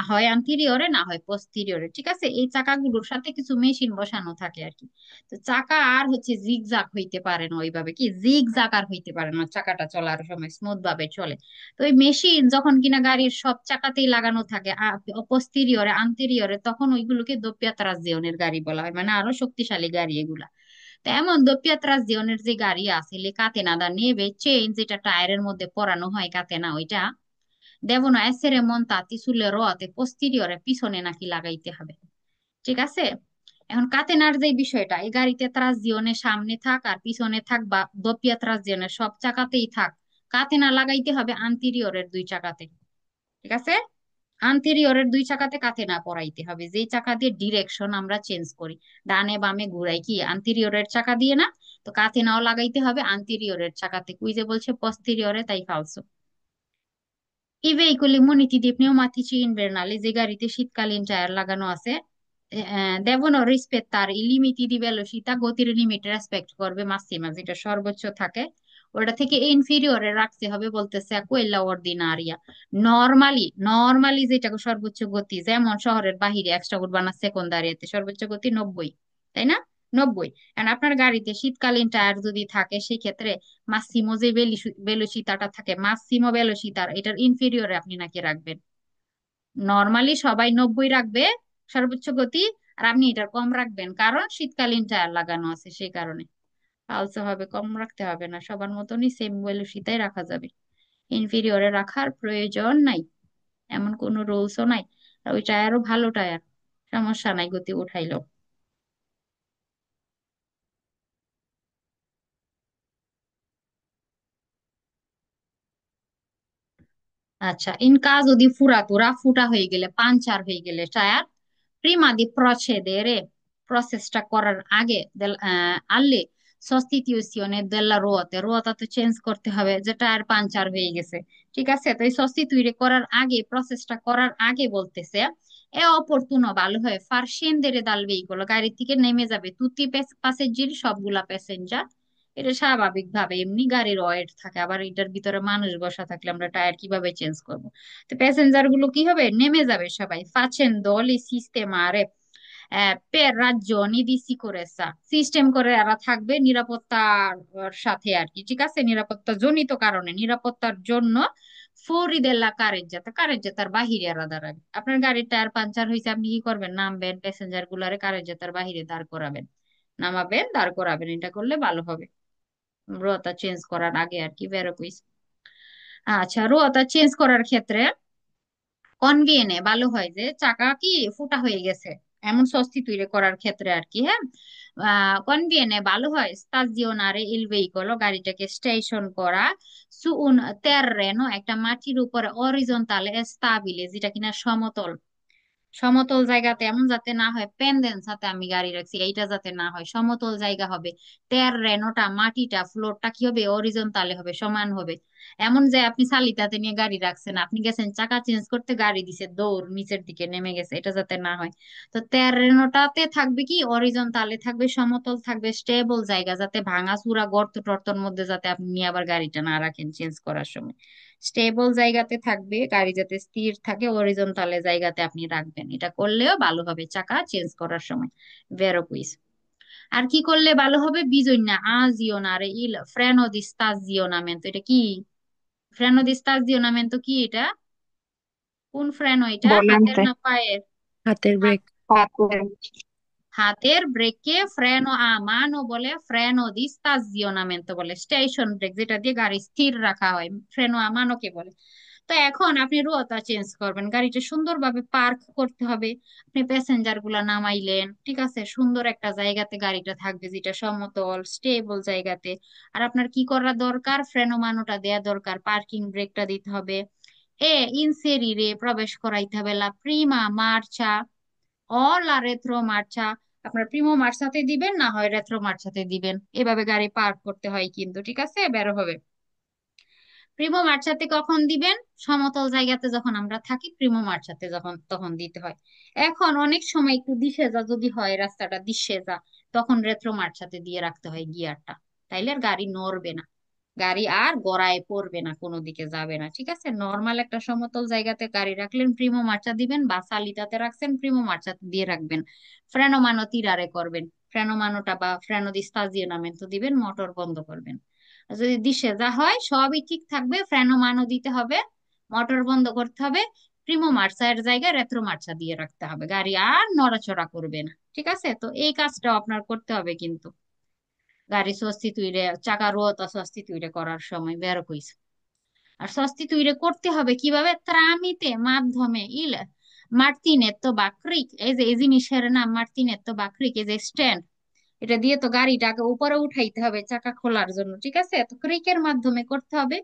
হয় আন্তিরিয়রে, না হয় পোস্টিরিয়রে, ঠিক আছে? এই চাকাগুলোর সাথে কিছু মেশিন বসানো থাকে আর কি। তো চাকা আর হচ্ছে জিগ জাগ হইতে পারে না, ওইভাবে কি জিগ জাগ আর হইতে পারে না, চাকাটা চলার সময় স্মুথ ভাবে চলে। তো ওই মেশিন যখন কিনা গাড়ির সব চাকাতেই লাগানো থাকে পোস্টিরিয়রে আন্তিরিয়রে, তখন ওইগুলোকে দোপিয়া ত্রাজিওনের গাড়ি বলা হয়, মানে আরো শক্তিশালী গাড়ি এগুলা। তেমন doppia trazione যে গাড়ি আছে, লে কাতেনা দা নেবে চেইন, যেটা টায়ারের মধ্যে পরানো হয় কাতেনা, ওইটা devono essere montati sulle ruote posteriore পিছনে নাকি লাগাইতে হবে, ঠিক আছে। এখন কাতেনার যে বিষয়টা, এই গাড়িতে ত্রাসজিওনে সামনে থাক আর পিছনে থাক বা দোপিয়া ত্রাসজিওনে সব চাকাতেই থাক, কাতেনা লাগাইতে হবে আন্তেরিয়রের দুই চাকাতে, ঠিক আছে। আন্তেরিয়রের দুই চাকাতে কাতেনা পরাইতে হবে, যেই চাকা দিয়ে ডিরেকশন আমরা চেঞ্জ করি, ডানে বামে ঘুরাই কি আন্তেরিয়রের চাকা দিয়ে না। তো কাতেনাও লাগাইতে হবে আন্তেরিয়রের চাকাতে, কুইজে বলছে পস্টেরিয়রে, তাই ফালসো। I veicoli muniti di pneumatici invernali, যে গাড়িতে শীতকালীন টায়ার লাগানো আছে, devono rispettare i limiti di velocità, গতির লিমিট রেসপেক্ট করবে, মাসিমা যেটা সর্বোচ্চ থাকে ওটা থেকে ইনফিরিয়রে রাখতে হবে, বলতেছে quella ordinaria। নর্মালি যেটা সর্বোচ্চ গতি, যেমন শহরের বাহিরে এক্সট্রা উর্বানা সেকেন্ডারিয়াতে সর্বোচ্চ গতি 90, তাই না? 90। কারণ আপনার গাড়িতে শীতকালীন টায়ার যদি থাকে সেই ক্ষেত্রে মাসিমো যে বেলোসিতাটা থাকে, মাসিমো বেলোসিতার এটার ইনফিরিয়রে আপনি নাকি রাখবেন। নর্মালি সবাই 90 রাখবে সর্বোচ্চ গতি, আর আপনি এটার কম রাখবেন, কারণ শীতকালীন টায়ার লাগানো আছে সেই কারণে। আলসো হবে, কম রাখতে হবে না, সবার মতনই সেম বেলোসিতায় রাখা যাবে, ইনফিরিয়রে রাখার প্রয়োজন নাই, এমন কোনো রুলসও নাই। আর ওই টায়ারও ভালো টায়ার, সমস্যা নাই, গতি উঠাইলো। আচ্ছা, ইন caso di furatura, ফুটা হয়ে গেলে, পাঞ্চার হয়ে গেলে টায়ার, prima di procedere, প্রসেসটা করার আগে, alle sostituzione della ruote, রুয়াটা তো চেঞ্জ করতে হবে, যে টায়ার পাঞ্চার হয়ে গেছে, ঠিক আছে। তো এই sostituire করার আগে, প্রসেসটা করার আগে বলতেছে এ অপরতুনো, ভালো হয় far scendere dal veicolo, গাড়ি থেকে নেমে যাবে তুতি প্যাসেঞ্জার, সবগুলা প্যাসেঞ্জার। এটা স্বাভাবিক ভাবে, এমনি গাড়ির ওয়েট থাকে, আবার এটার ভিতরে মানুষ বসা থাকলে আমরা টায়ার কিভাবে চেঞ্জ করব। তো প্যাসেঞ্জার গুলো কি হবে, নেমে যাবে সবাই, facendo le sistemare per ragioni di sicurezza, system করে এরা থাকবে নিরাপত্তার সাথে আর কি, ঠিক আছে, নিরাপত্তা জনিত কারণে, নিরাপত্তার জন্য ফোরি দেল্লা কারেজ্জাতা, কারেজ্জাতার বাহিরে এরা দাঁড়াবে। আপনার গাড়ির টায়ার পাঞ্চার হয়েছে, আপনি কি করবেন, নামবেন, প্যাসেঞ্জার গুলারে কারেজ্জাতার বাহিরে দাঁড় করাবেন, নামাবেন, দাঁড় করাবেন, এটা করলে ভালো হবে। রোতা চেঞ্জ করার আগে আর কি, বেরো কুইজ। আচ্ছা, রোতা চেঞ্জ করার ক্ষেত্রে কনভিয়েনে, ভালো হয় যে চাকা কি ফুটা হয়ে গেছে এমন স্বস্তি তৈরি করার ক্ষেত্রে আর কি, হ্যাঁ। কনভিয়েনে ভালো হয় স্তাজিওনারে ইল ভেহিকল, গাড়িটাকে স্টেশন করা সু উন তেররেনো, একটা মাটির উপরে অরিজন্টালে স্তাবিলে, যেটা কিনা সমতল, সমতল জায়গাতে, এমন যাতে না হয় পেন্ডেন্স হাতে আমি গাড়ি রাখছি, এইটা যাতে না হয়, সমতল জায়গা হবে। রেনোটা মাটিটা ফ্লোরটা কি হবে, অরিজন্টালে হবে, সমান হবে। এমন যে আপনি সালিতাতে নিয়ে গাড়ি রাখছেন, আপনি গেছেন চাকা চেঞ্জ করতে, গাড়ি দিছে দৌড় নিচের দিকে নেমে গেছে, এটা যাতে না হয়। তো রেনোটাতে থাকবে কি, অরিজন্টালে থাকবে, সমতল থাকবে, স্টেবল জায়গা, যাতে ভাঙাচুরা গর্ত টর্তর মধ্যে যাতে আপনি নিয়ে আবার গাড়িটা না রাখেন চেঞ্জ করার সময়। স্টেবল জায়গাতে থাকবে গাড়ি, যাতে স্থির থাকে, হরিজন্টালে জায়গাতে আপনি রাখবেন, এটা করলেও ভালো হবে চাকা চেঞ্জ করার সময়। ভেরো কুইজ। আর কি করলে ভালো হবে, বিজন্যা আজিওনারে ইল ফ্রেনো দি স্তাজিওনামেন্তো, এটা কি, ফ্রেনো দি স্তাজিওনামেন্তো কি এটা, কোন ফ্রেনো এটা, হাতের volante, না পায়ের? হাতের হাত- ব্রেক। patente, হাতের ব্রেককে ফ্রেনো আ মানো বলে, ফ্রেনো দি স্তাজিওনামেন্তো বলে, স্টেশন ব্রেক যেটা দিয়ে গাড়ি স্থির রাখা হয়, ফ্রেনো আ মানোকে বলে। তো এখন আপনি রুয়াটা চেঞ্জ করবেন, গাড়িটা সুন্দরভাবে পার্ক করতে হবে, আপনি প্যাসেঞ্জার গুলা নামাইলেন, ঠিক আছে, সুন্দর একটা জায়গাতে গাড়িটা থাকবে, যেটা সমতল স্টেবল জায়গাতে। আর আপনার কি করা দরকার, ফ্রেনো মানোটা দেয়া দরকার, পার্কিং ব্রেকটা দিতে হবে। ইনসেরিরে, প্রবেশ করাইতে হবে লা প্রিমা মার্চা ও লা রেট্রো মার্চা, আপনার প্রিমো মার্চাতে দিবেন, না হয় রেট্রো মার্চাতে দিবেন, এভাবে গাড়ি পার্ক করতে হয় কিন্তু, ঠিক আছে, বের হবে। প্রিমো মার্চাতে কখন দিবেন, সমতল জায়গাতে যখন আমরা থাকি, প্রিমো মার্চাতে যখন, তখন দিতে হয়। এখন অনেক সময় একটু দিশেজা যদি হয়, রাস্তাটা দিশেজা, তখন রেট্রো মার্চাতে দিয়ে রাখতে হয় গিয়ারটা, তাইলে আর গাড়ি নড়বে না, গাড়ি আর গড়ায় পড়বে না, কোনো দিকে যাবে না, ঠিক আছে। নর্মাল একটা সমতল জায়গাতে গাড়ি রাখলেন, প্রিমো মার্চা দিবেন, বা সালিতাতে রাখছেন, প্রিমো মার্চাতে দিয়ে রাখবেন। ফ্রেনো মানো তিরারে করবেন, ফ্রেনো মানোটা বা ফ্রেনো দি স্তাজিওনামেন্তো দিবেন, মোটর বন্ধ করবেন। আর যদি দিশে যা হয় সবই ঠিক থাকবে, ফ্রেনো মানো দিতে হবে, মোটর বন্ধ করতে হবে, প্রিমো মার্সা এর জায়গায় রেট্রো মার্সা দিয়ে রাখতে হবে, গাড়ি আর নড়াচড়া করবে না, ঠিক আছে। তো এই কাজটা আপনার করতে হবে কিন্তু, গাড়ি সস্তি তুইরে চাকা রোতা সস্তি তুইরে করার সময় বের কইস। আর সস্তিতুইরে করতে হবে কিভাবে? ত্রামিতে মাধ্যমে ইলে মার্তিনেত্তো বা ক্রিক, এই যে এই জিনিসের নাম মার্তিনেত্তো বা ক্রিক, এই যে স্ট্যান্ড, এটা দিয়ে তো গাড়িটাকে উপরে উঠাইতে হবে চাকা খোলার জন্য, ঠিক আছে? তো ক্রিকের মাধ্যমে করতে হবে।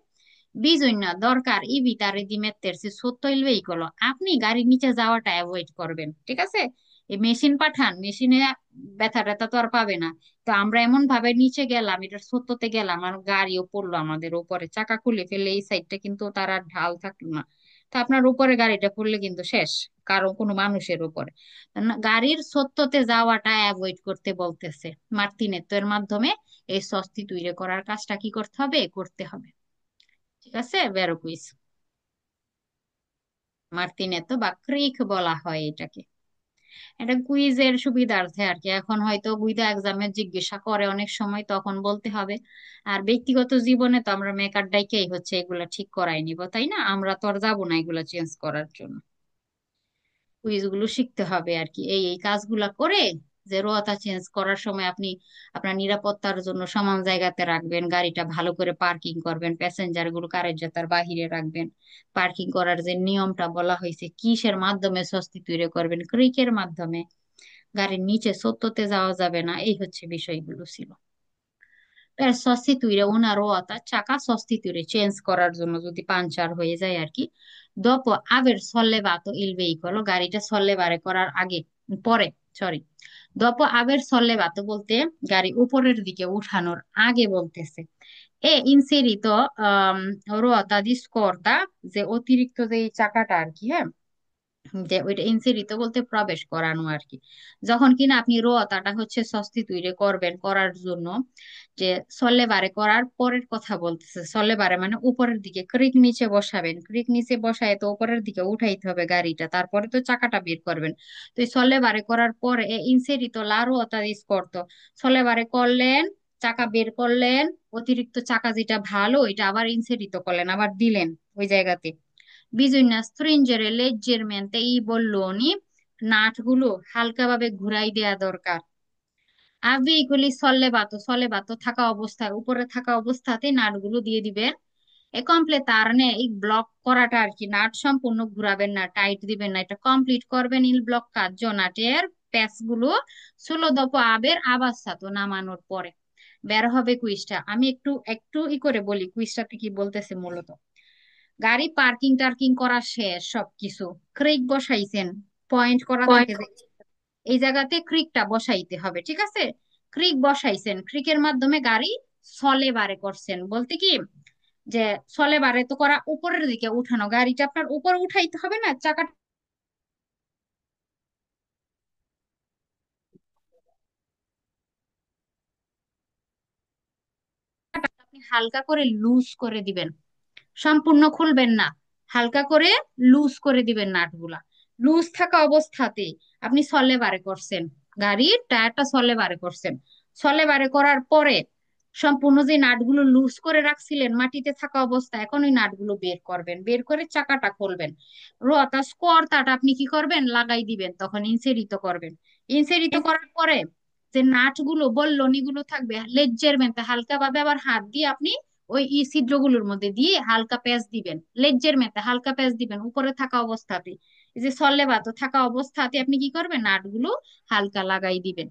বিজন্য দরকার ইভিতারে দি mettersi sotto il veicolo, আপনি গাড়ির নিচে যাওয়াটা অ্যাভয়েড করবেন, ঠিক আছে? এই মেশিন পাঠান, মেশিনে ব্যথা ট্যাথা তো আর পাবে না। তো আমরা এমন ভাবে নিচে গেলাম, এটার সত্যতে গেলাম, আর গাড়িও পড়লো আমাদের উপরে, চাকা খুলে ফেললে এই সাইডটা কিন্তু তার আর ঢাল থাকলো না। তো আপনার উপরে গাড়িটা পড়লে কিন্তু শেষ, কারো কোনো মানুষের উপরে। গাড়ির সত্যতে যাওয়াটা অ্যাভয়েড করতে বলতেছে মার্তিনেত্তো এর মাধ্যমে। এই সস্তি তৈরি করার কাজটা কি করতে হবে? করতে হবে, ঠিক আছে? বেরো কুইজ, মার্তিনেত্তো বা ক্রিক বলা হয় এটাকে। এটা কুইজের সুবিধার্থে আর কি, এখন হয়তো বুইদা এক্সামে জিজ্ঞাসা করে অনেক সময়, তখন বলতে হবে। আর ব্যক্তিগত জীবনে তো আমরা মেকার ডাইকেই হচ্ছে এগুলা ঠিক করাই নিব, তাই না? আমরা তো আর যাবো না এগুলা চেঞ্জ করার জন্য। কুইজগুলো শিখতে হবে আর কি, এই এই কাজগুলা করে, যে রোয়াতা চেঞ্জ করার সময় আপনি আপনার নিরাপত্তার জন্য সমান জায়গাতে রাখবেন, গাড়িটা ভালো করে পার্কিং করবেন, প্যাসেঞ্জার গুলো কারের বাহিরে রাখবেন। পার্কিং করার যে নিয়মটা বলা হয়েছে, কিসের মাধ্যমে স্বস্তি তৈরি করবেন? ক্রিকের মাধ্যমে। গাড়ির নিচে সত্যতে যাওয়া যাবে না, এই হচ্ছে বিষয়গুলো ছিল। Per sostituire una ruota চাকা sostituire চেঞ্জ করার জন্য, যদি পাংচার হয়ে যায় আর কি। dopo aver sollevato il veicolo, গাড়িটা সল্লেবারে করার আগে, পরে, সরি, dopo aver sollevato বলতে গাড়ি উপরের দিকে উঠানোর আগে বলতেছে। inserito ruota di scorta, যে অতিরিক্ত যে এই চাকাটা আর কি, হ্যাঁ, যে ওইটা ইনসেরিত বলতে প্রবেশ করানো আর কি। যখন কিনা আপনি রোয়াতাটা হচ্ছে সস্তি তৈরি করবেন করার জন্য, যে সল্লেবারে করার পরের কথা বলতেছে। সল্লেবারে মানে উপরের দিকে, ক্রিক নিচে বসাবেন, ক্রিক নিচে বসায় তো উপরের দিকে উঠাইতে হবে গাড়িটা, তারপরে তো চাকাটা বের করবেন। তো এই সল্লেবারে করার পরে ইনসেরিত লা রুয়াতা দিস করতো, সল্লেবারে করলেন, চাকা বের করলেন, অতিরিক্ত চাকা যেটা ভালো এটা আবার ইনসেরিত করলেন, আবার দিলেন ওই জায়গাতে। Bisogna stringere leggermente i bolloni, নাটগুলো হালকাভাবে ঘুরাই দেয়া দরকার। এইগুলি সল্লেবাতো থাকা অবস্থায়, উপরে থাকা অবস্থাতে নাটগুলো দিয়ে দিবেন। এ কমপ্লেতারনে, এই ব্লক করাটা আর কি, নাট সম্পূর্ণ ঘুরাবেন না, টাইট দিবেন না, এটা কমপ্লিট করবেন ইল ব্লক কাজ নাটের প্যাচ গুলো ষোলো দপ আবের আবাসাতো নামানোর পরে। বের হবে কুইজটা, আমি একটু একটু করে বলি কুইজটাতে কি বলতেছে মূলত। গাড়ি পার্কিং টার্কিং করা শেষ সবকিছু, ক্রিক বসাইছেন, পয়েন্ট করা থাকে যে এই জায়গাতে ক্রিকটা বসাইতে হবে, ঠিক আছে? ক্রিক বসাইছেন, ক্রিকের মাধ্যমে গাড়ি সলে বারে করছেন, বলতে কি যে সলে বারে তো করা উপরের দিকে উঠানো, গাড়িটা আপনার উপর উঠাইতে হবে না, চাকাটা আপনি হালকা করে লুজ করে দিবেন, সম্পূর্ণ খুলবেন না, হালকা করে লুজ করে দিবেন নাটগুলা। লুজ থাকা অবস্থাতে আপনি সলে বারে করছেন, গাড়ির টায়ারটা সলে বারে করছেন। সলে বারে করার পরে সম্পূর্ণ যে নাটগুলো লুজ করে রাখছিলেন মাটিতে থাকা অবস্থা, এখন ওই নাটগুলো বের করবেন, বের করে চাকাটা খুলবেন। রোয়াতা স্কোয়ারটাটা আপনি কি করবেন? লাগাই দিবেন, তখন ইনসেরিত করবেন। ইনসেরিত করার পরে যে নাটগুলো বল্লনিগুলো থাকবে, লেজ্জের মেনতে হালকা ভাবে আবার হাত দিয়ে আপনি ওই ছিদ্রগুলোর মধ্যে দিয়ে হালকা প্যাঁচ দিবেন, লেজ্জের মেতে হালকা প্যাঁচ দিবেন উপরে থাকা অবস্থাতে। এই যে সল্লেবাত থাকা অবস্থাতে আপনি কি করবেন? নাটগুলো হালকা লাগাই দিবেন,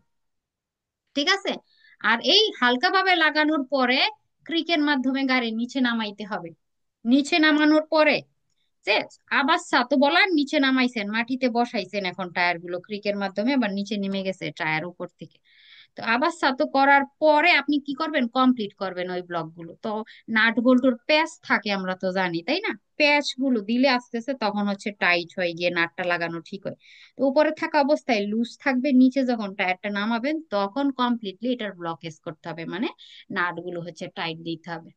ঠিক আছে? আর এই হালকা ভাবে লাগানোর পরে ক্রিকের মাধ্যমে গাড়ি নিচে নামাইতে হবে। নিচে নামানোর পরে যে আবার সাতো বলার নিচে নামাইছেন, মাটিতে বসাইছেন, এখন টায়ার গুলো ক্রিকের মাধ্যমে আবার নিচে নেমে গেছে টায়ার উপর থেকে। তো আবার সাতো করার পরে আপনি কি করবেন? কমপ্লিট করবেন ওই ব্লক গুলো তো। নাট বল্টুর প্যাচ থাকে আমরা তো জানি, তাই না? প্যাচ গুলো দিলে আস্তে আস্তে তখন হচ্ছে টাইট হয়ে গিয়ে নাটটা লাগানো ঠিক হয়। তো উপরে থাকা অবস্থায় লুজ থাকবে, নিচে যখন টায়ারটা নামাবেন তখন কমপ্লিটলি এটার ব্লকেজ করতে হবে, মানে নাট গুলো হচ্ছে টাইট দিতে হবে।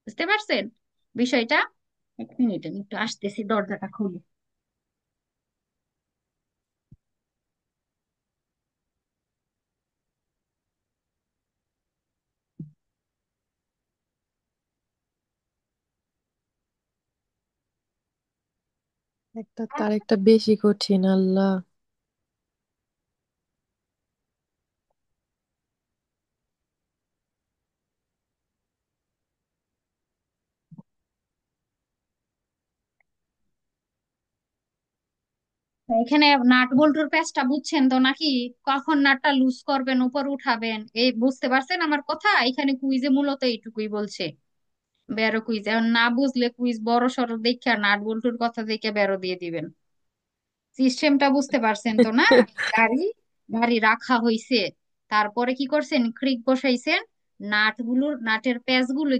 বুঝতে পারছেন বিষয়টা? এক মিনিট, আমি একটু আসতেছি, দরজাটা খুলি। একটা তার একটা বেশি কঠিন, আল্লাহ। এখানে নাট বল্টুর প্যাচটা বুঝছেন তো নাকি? কখন নাটটা লুজ করবেন, উপর উঠাবেন, এই বুঝতে পারছেন আমার কথা? এখানে কুইজে মূলত এইটুকুই বলছে। বেরো কুইজ এখন না বুঝলে কুইজ বড় সড়ো দেখে নাট বল্টুর কথা দেখে বেরো দিয়ে দিবেন। সিস্টেমটা বুঝতে পারছেন তো না? গাড়ি গাড়ি রাখা হইছে, তারপরে কি করছেন, ক্রিক বসাইছেন, নাটের প্যাচগুলো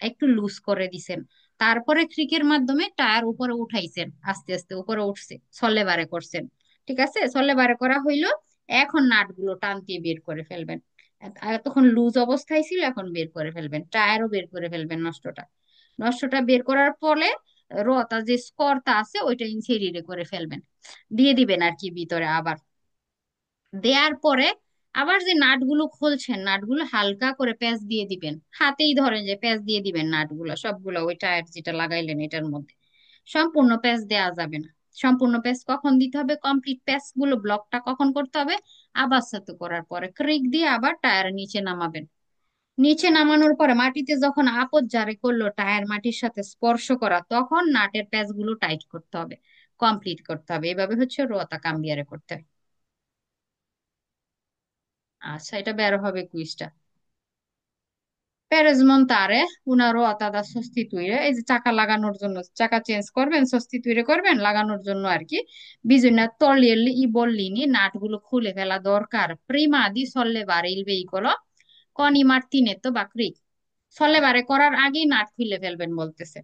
একটু লুজ করে দিছেন, তারপরে ক্রিকের মাধ্যমে টায়ার উপরে উঠাইছেন, আস্তে আস্তে উপরে উঠছে, সলে বারে করছেন। ঠিক আছে, সলে বারে করা হইলো। এখন নাটগুলো টান দিয়ে বের করে ফেলবেন। তখন লুজ অবস্থায় ছিল, এখন বের করে ফেলবেন, টায়ারও বের করে ফেলবেন নষ্টটা। নষ্টটা বের করার পরে রতা যে স্করটা আছে ওইটা ইনসেরিরে করে ফেলবেন, দিয়ে দিবেন আর কি ভিতরে। আবার দেওয়ার পরে আবার যে নাটগুলো খুলছেন, নাটগুলো হালকা করে প্যাঁচ দিয়ে দিবেন, হাতেই ধরেন যে প্যাঁচ দিয়ে দিবেন নাটগুলো সবগুলো, ওই টায়ার যেটা লাগাইলেন এটার মধ্যে। সম্পূর্ণ প্যাঁচ দেওয়া যাবে না। সম্পূর্ণ প্যাঁচ কখন দিতে হবে, কমপ্লিট প্যাঁচ গুলো ব্লকটা কখন করতে হবে, আবার সাথে করার পরে ক্রিক দিয়ে আবার টায়ার নিচে নামাবেন। নিচে নামানোর পরে মাটিতে যখন আপদ জারে করলো, টায়ার মাটির সাথে স্পর্শ করা, তখন নাটের প্যাচ গুলো টাইট করতে হবে, কমপ্লিট করতে হবে। এভাবে হচ্ছে রোয়াতা কাম্বিয়ারে করতে হয়। আচ্ছা, এটা বের হবে কুইজটা। Per smontare una ruota da sostituire, এই যে চাকা লাগানোর জন্য, চাকা চেঞ্জ করবেন, সস্তিতুইরে করবেন, লাগানোর জন্য আর কি, bisogna toglierli i bollini, নাটগুলো খুলে ফেলা দরকার, prima di sollevare il veicolo con i martinetto বা ক্রিক। সলেবারে করার আগেই নাট খুলে ফেলবেন বলতেছে।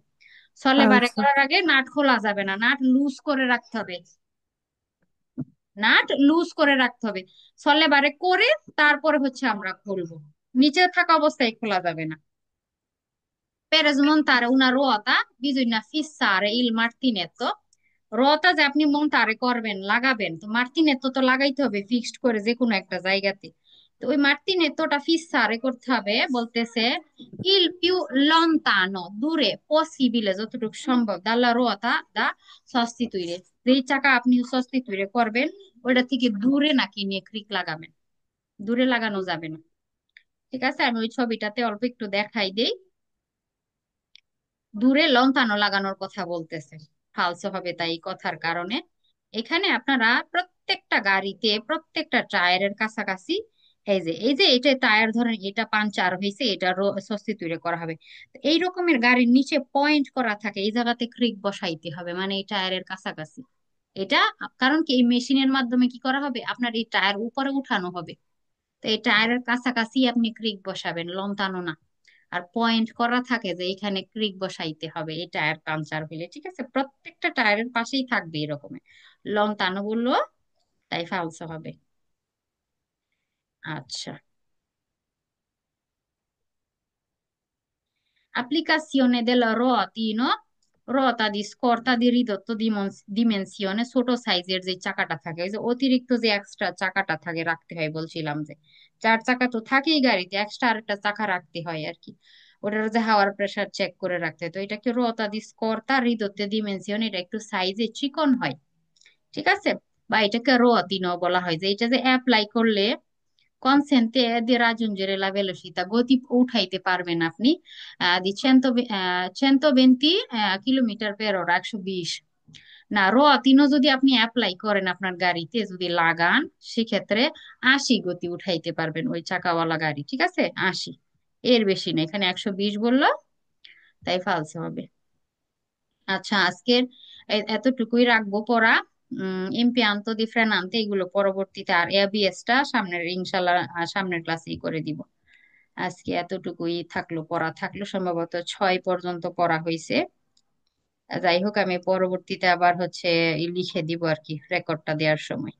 সলেবারে আচ্ছা। করার আগে নাট খোলা যাবে না, নাট লুজ করে রাখতে হবে। নাট লুজ করে রাখতে হবে, সলেবারে করে তারপরে হচ্ছে আমরা খুলবো, নিচে থাকা অবস্থায় খোলা যাবে না। Per smontare una ruota bisogna fissare il martinetto, রটা যে আপনি মন্টারে করবেন, লাগাবেন, তো মার্তিনেত্তো তো লাগাইতে হবে ফিক্সড করে যে কোনো একটা জায়গাতে। তো ওই মার্তিনেত্তোটা ফিসারে করতে হবে বলতেছে, il più lontano, দূরে, পসিবিলে যতটুকু সম্ভব, dalla ruota da sostituire, যেই চাকা আপনি সস্তিতুইরে করবেন ওইটা থেকে দূরে নাকি নিয়ে ক্রিক লাগাবেন, দূরে লাগানো যাবে না। ঠিক আছে, আমি ওই ছবিটাতে অল্প একটু দেখাই দেই। দূরে লন্থানো লাগানোর কথা বলতেছে, ফালসো হবে তাই এই কথার কারণে। এখানে আপনারা প্রত্যেকটা গাড়িতে প্রত্যেকটা টায়ারের কাছাকাছি, এই যে এটা টায়ার ধরেন এটা পাঞ্চার হয়েছে, এটা সস্তি তৈরি করা হবে, তো এই রকমের গাড়ির নিচে পয়েন্ট করা থাকে, এই জায়গাতে ক্রিক বসাইতে হবে, মানে এই টায়ারের কাছাকাছি। এটা কারণ কি, এই মেশিনের মাধ্যমে কি করা হবে, আপনার এই টায়ার উপরে উঠানো হবে, তো এই টায়ারের কাছাকাছি আপনি ক্রিক বসাবেন, লন্তানো না। আর পয়েন্ট করা থাকে যে এখানে ক্রিক বসাইতে হবে এই টায়ার পাঞ্চার হইলে। ঠিক আছে, প্রত্যেকটা টায়ারের পাশেই থাকবে এরকমের, লন্তানো বললো তাই ফালসো হবে। আচ্ছা, applicazione del rotino, রতা দি স্কর্তা দি রিদত্ত ডিমেনশনে, ছোট সাইজের যে চাকাটা থাকে, ওই যে অতিরিক্ত যে এক্সট্রা চাকাটা থাকে রাখতে হয় বলছিলাম, যে চার চাকা তো থাকেই গাড়িতে, এক্সট্রা আরেকটা চাকা রাখতে হয় আর কি, ওটার যে হাওয়ার প্রেসার চেক করে রাখতে হয়। তো এটাকে রতা দি স্কর্তা রিদত্তে ডিমেনশন, এটা একটু সাইজে চিকন হয়। ঠিক আছে, বা এটাকে রোয়াতিনো বলা হয়, যে এটা যে অ্যাপ্লাই করলে consente di raggiungere la velocità, গতি উঠাইতে পারবেন আপনি di 120 কিলোমিটার পের ওরা, 120 না। তিনও যদি আপনি অ্যাপ্লাই করেন আপনার গাড়িতে, যদি লাগান, সেক্ষেত্রে 80 গতি উঠাইতে পারবেন ওই চাকাওয়ালা গাড়ি। ঠিক আছে, 80, এর বেশি না। এখানে 120 বললো তাই ফালসে হবে। আচ্ছা, আজকের এতটুকুই রাখবো পড়া। ইম্পিয়ান্তো দি ফ্রেনান্তে এগুলো পরবর্তীতে, আর এবিএস টা সামনের ইনশাল্লাহ সামনের ক্লাসেই করে দিব। আজকে এতটুকুই থাকলো, পড়া থাকলো, সম্ভবত 6 পর্যন্ত পড়া হয়েছে। যাই হোক, আমি পরবর্তীতে আবার হচ্ছে লিখে দিব আর কি রেকর্ডটা দেওয়ার সময়।